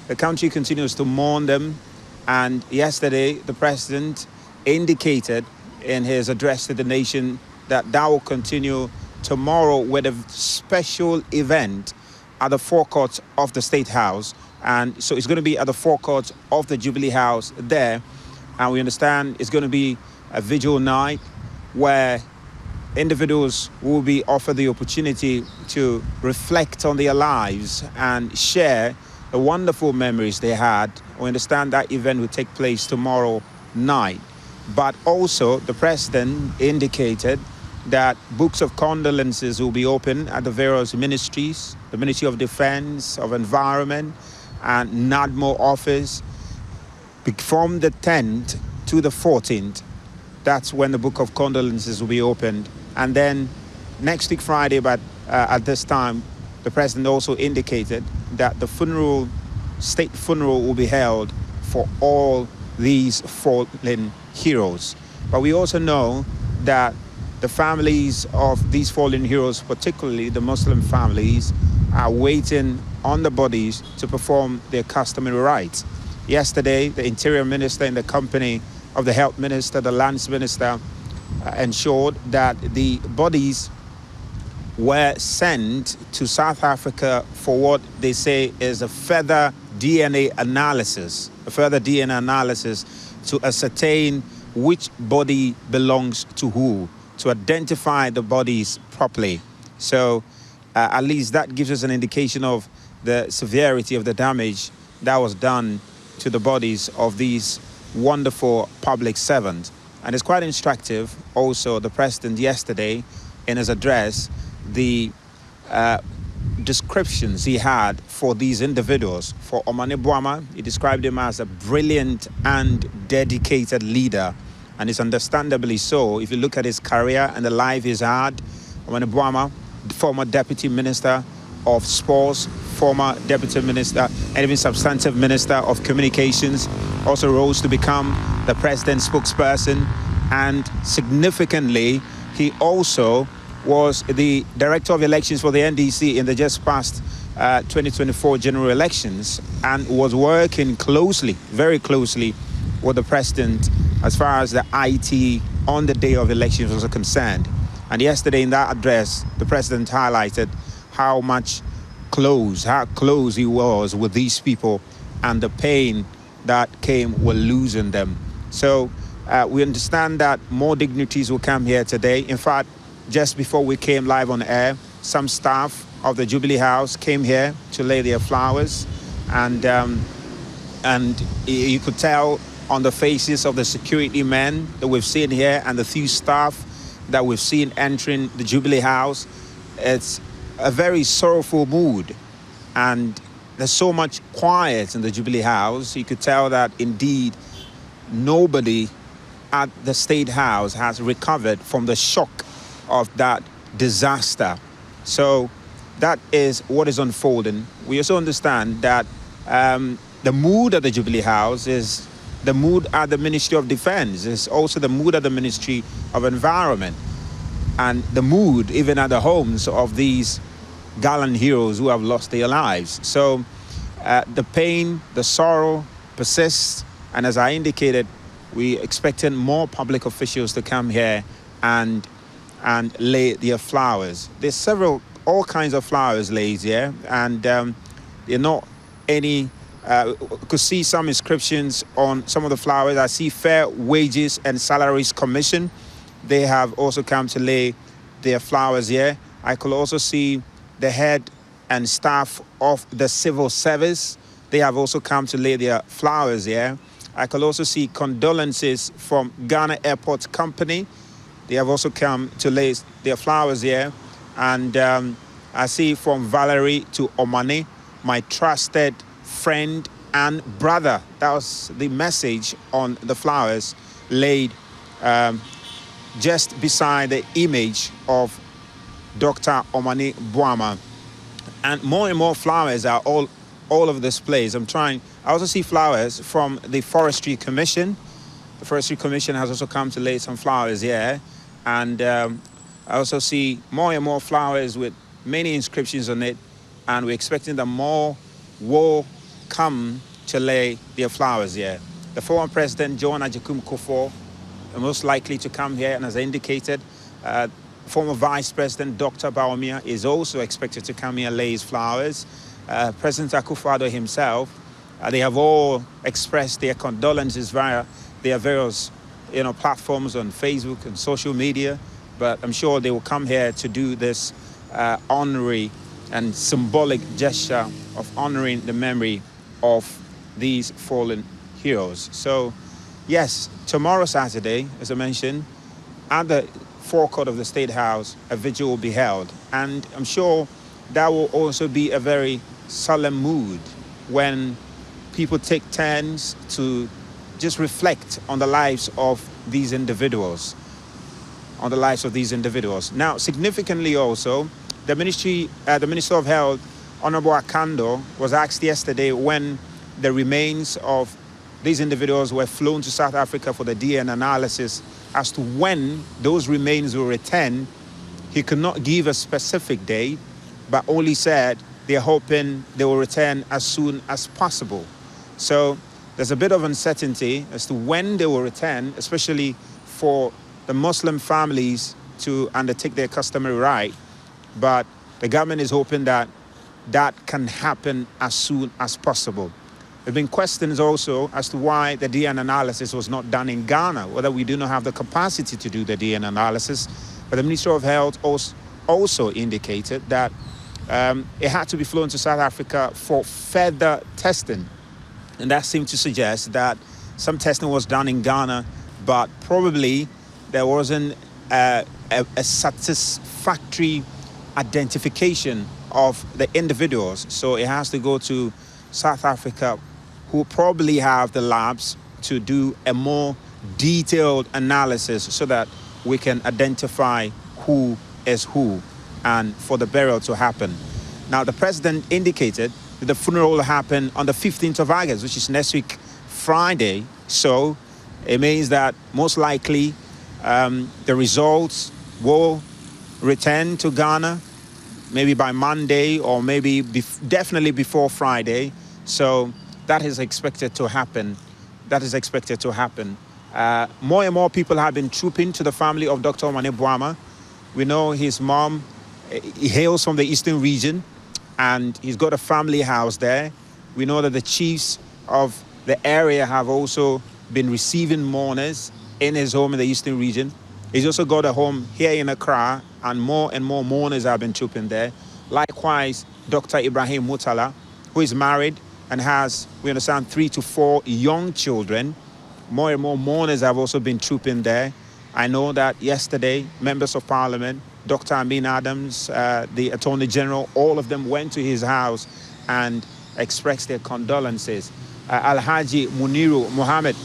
The country continues to mourn them, and yesterday the president indicated in his address to the nation that will continue tomorrow with a special event at the forecourt of the State House. And so it's going to be at the forecourt of the Jubilee House there. And we understand it's going to be a vigil night where individuals will be offered the opportunity to reflect on their lives and share the wonderful memories they had. We understand that event will take place tomorrow night. But also, the president indicated that books of condolences will be open at the various ministries, the Ministry of Defense, of Environment, and NADMO office. From the 10th to the 14th, that's when the book of condolences will be opened. And then next week Friday, but at this time, the president also indicated that the funeral, state funeral, will be held for all these fallen heroes. But we also know that the families of these fallen heroes, particularly the Muslim families, are waiting on the bodies to perform their customary rites. Yesterday, the Interior Minister, in the company of the Health Minister, the Lands Minister, ensured that the bodies were sent to South Africa for what they say is a further DNA analysis, to ascertain which body belongs to who, to identify the bodies properly. So at least that gives us an indication of the severity of the damage that was done to the bodies of these wonderful public servants. And it's quite instructive also, the president yesterday in his address, the descriptions he had for these individuals. For Omane Boamah, he described him as a brilliant and dedicated leader. And it's understandably so. If you look at his career and the life he's had, Omane Boamah, former Deputy Minister of Sports, former Deputy Minister, and even Substantive Minister of Communications, also rose to become the President's spokesperson. And significantly, he also was the Director of Elections for the NDC in the just past 2024 general elections, and was working closely, very closely, with the President as far as the IT on the day of elections was concerned. And yesterday in that address, the President highlighted how close he was with these people and the pain that came with losing them. So we understand that more dignitaries will come here today. In fact, just before we came live on air, some staff of the Jubilee House came here to lay their flowers, and you could tell on the faces of the security men that we've seen here and the few staff that we've seen entering the Jubilee House, it's a very sorrowful mood. And there's so much quiet in the Jubilee House. You could tell that indeed nobody at the State House has recovered from the shock of that disaster. So that is what is unfolding. We also understand that the mood at the Jubilee House is the mood at the Ministry of Defense. It's also the mood at the Ministry of Environment, and the mood even at the homes of these gallant heroes who have lost their lives. So the pain, the sorrow persists, and as I indicated, we're expecting more public officials to come here and lay their flowers. There's all kinds of flowers laid here, and they're not any. Could see some inscriptions on some of the flowers. I see Fair Wages and Salaries Commission. They have also come to lay their flowers here. I could also see the head and staff of the civil service. They have also come to lay their flowers here. I could also see condolences from Ghana Airport Company. They have also come to lay their flowers here. And I see from Valerie to Omane, my trusted friend and brother. That was the message on the flowers laid just beside the image of Dr. Omane Boamah. And more flowers are all over this place. I also see flowers from the Forestry Commission. The Forestry Commission has also come to lay some flowers here. And I also see more and more flowers with many inscriptions on it. And we're expecting that more will come to lay their flowers here. The former President, John Ajakum Kufuor, are most likely to come here. And as I indicated, former Vice President, Dr. Bawumia, is also expected to come here and lay his flowers. President Akufo-Addo himself, they have all expressed their condolences via their various platforms on Facebook and social media. but I'm sure they will come here to do this honorary and symbolic gesture of honoring the memory of these fallen heroes. So, yes, tomorrow, Saturday, as I mentioned, at the forecourt of the State House, a vigil will be held. And I'm sure that will also be a very solemn mood when people take turns to just reflect on the lives of these individuals. Now, significantly also, the Minister of Health, Honorable Akando, was asked yesterday when the remains of these individuals were flown to South Africa for the DNA analysis as to when those remains will return. He could not give a specific date, but only said they're hoping they will return as soon as possible. So there's a bit of uncertainty as to when they will return, especially for the Muslim families to undertake their customary rite. But the government is hoping that that can happen as soon as possible. There have been questions also as to why the DNA analysis was not done in Ghana, whether we do not have the capacity to do the DNA analysis. But the Ministry of Health also indicated that it had to be flown to South Africa for further testing. And that seemed to suggest that some testing was done in Ghana, but probably there wasn't a satisfactory identification of the individuals. So it has to go to South Africa, who probably have the labs to do a more detailed analysis so that we can identify who is who and for the burial to happen. Now, the president indicated that the funeral will happen on the 15th of August, which is next week, Friday. So it means that most likely the results will return to Ghana maybe by Monday or maybe definitely before Friday. So that is expected to happen. More and more people have been trooping to the family of Dr. Omane Boama. We know his mom, he hails from the eastern region, and he's got a family house there. We know that the chiefs of the area have also been receiving mourners in his home in the eastern region. He's also got a home here in Accra, and more mourners have been trooping there. Likewise, Dr. Ibrahim Mutala, who is married and has, we understand, 3 to 4 young children. More and more mourners have also been trooping there. I know that yesterday, members of parliament, Dr. Amin Adams, the Attorney General, all of them went to his house and expressed their condolences. Alhaji Muniru Muhammad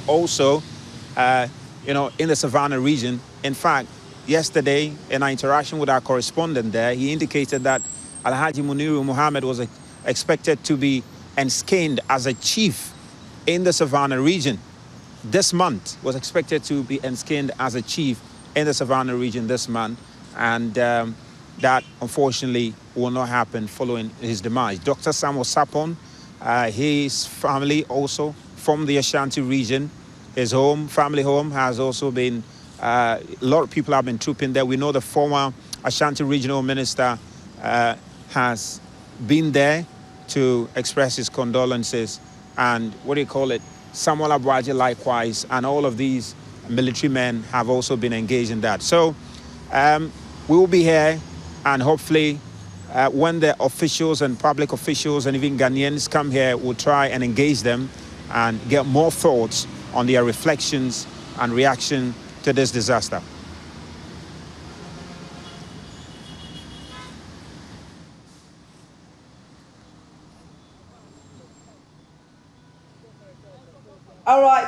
also, in the Savannah region. In fact, yesterday, in our interaction with our correspondent there, he indicated that Alhaji Muniru Muhammad was expected to be enskinned as a chief in the Savannah region. This month was expected to be enskinned as a chief in the Savannah region this month, and that unfortunately will not happen following his demise. Dr. Samuel Sapon, his family also from the Ashanti region, his family home has also been, a lot of people have been trooping there. We know the former Ashanti regional minister has been there to express his condolences, and Samuel Abuaji likewise, and all of these military men have also been engaged in that. So we will be here, and hopefully when the officials and public officials and even Ghanaians come here, we'll try and engage them and get more thoughts on their reflections and reaction to this disaster. All right.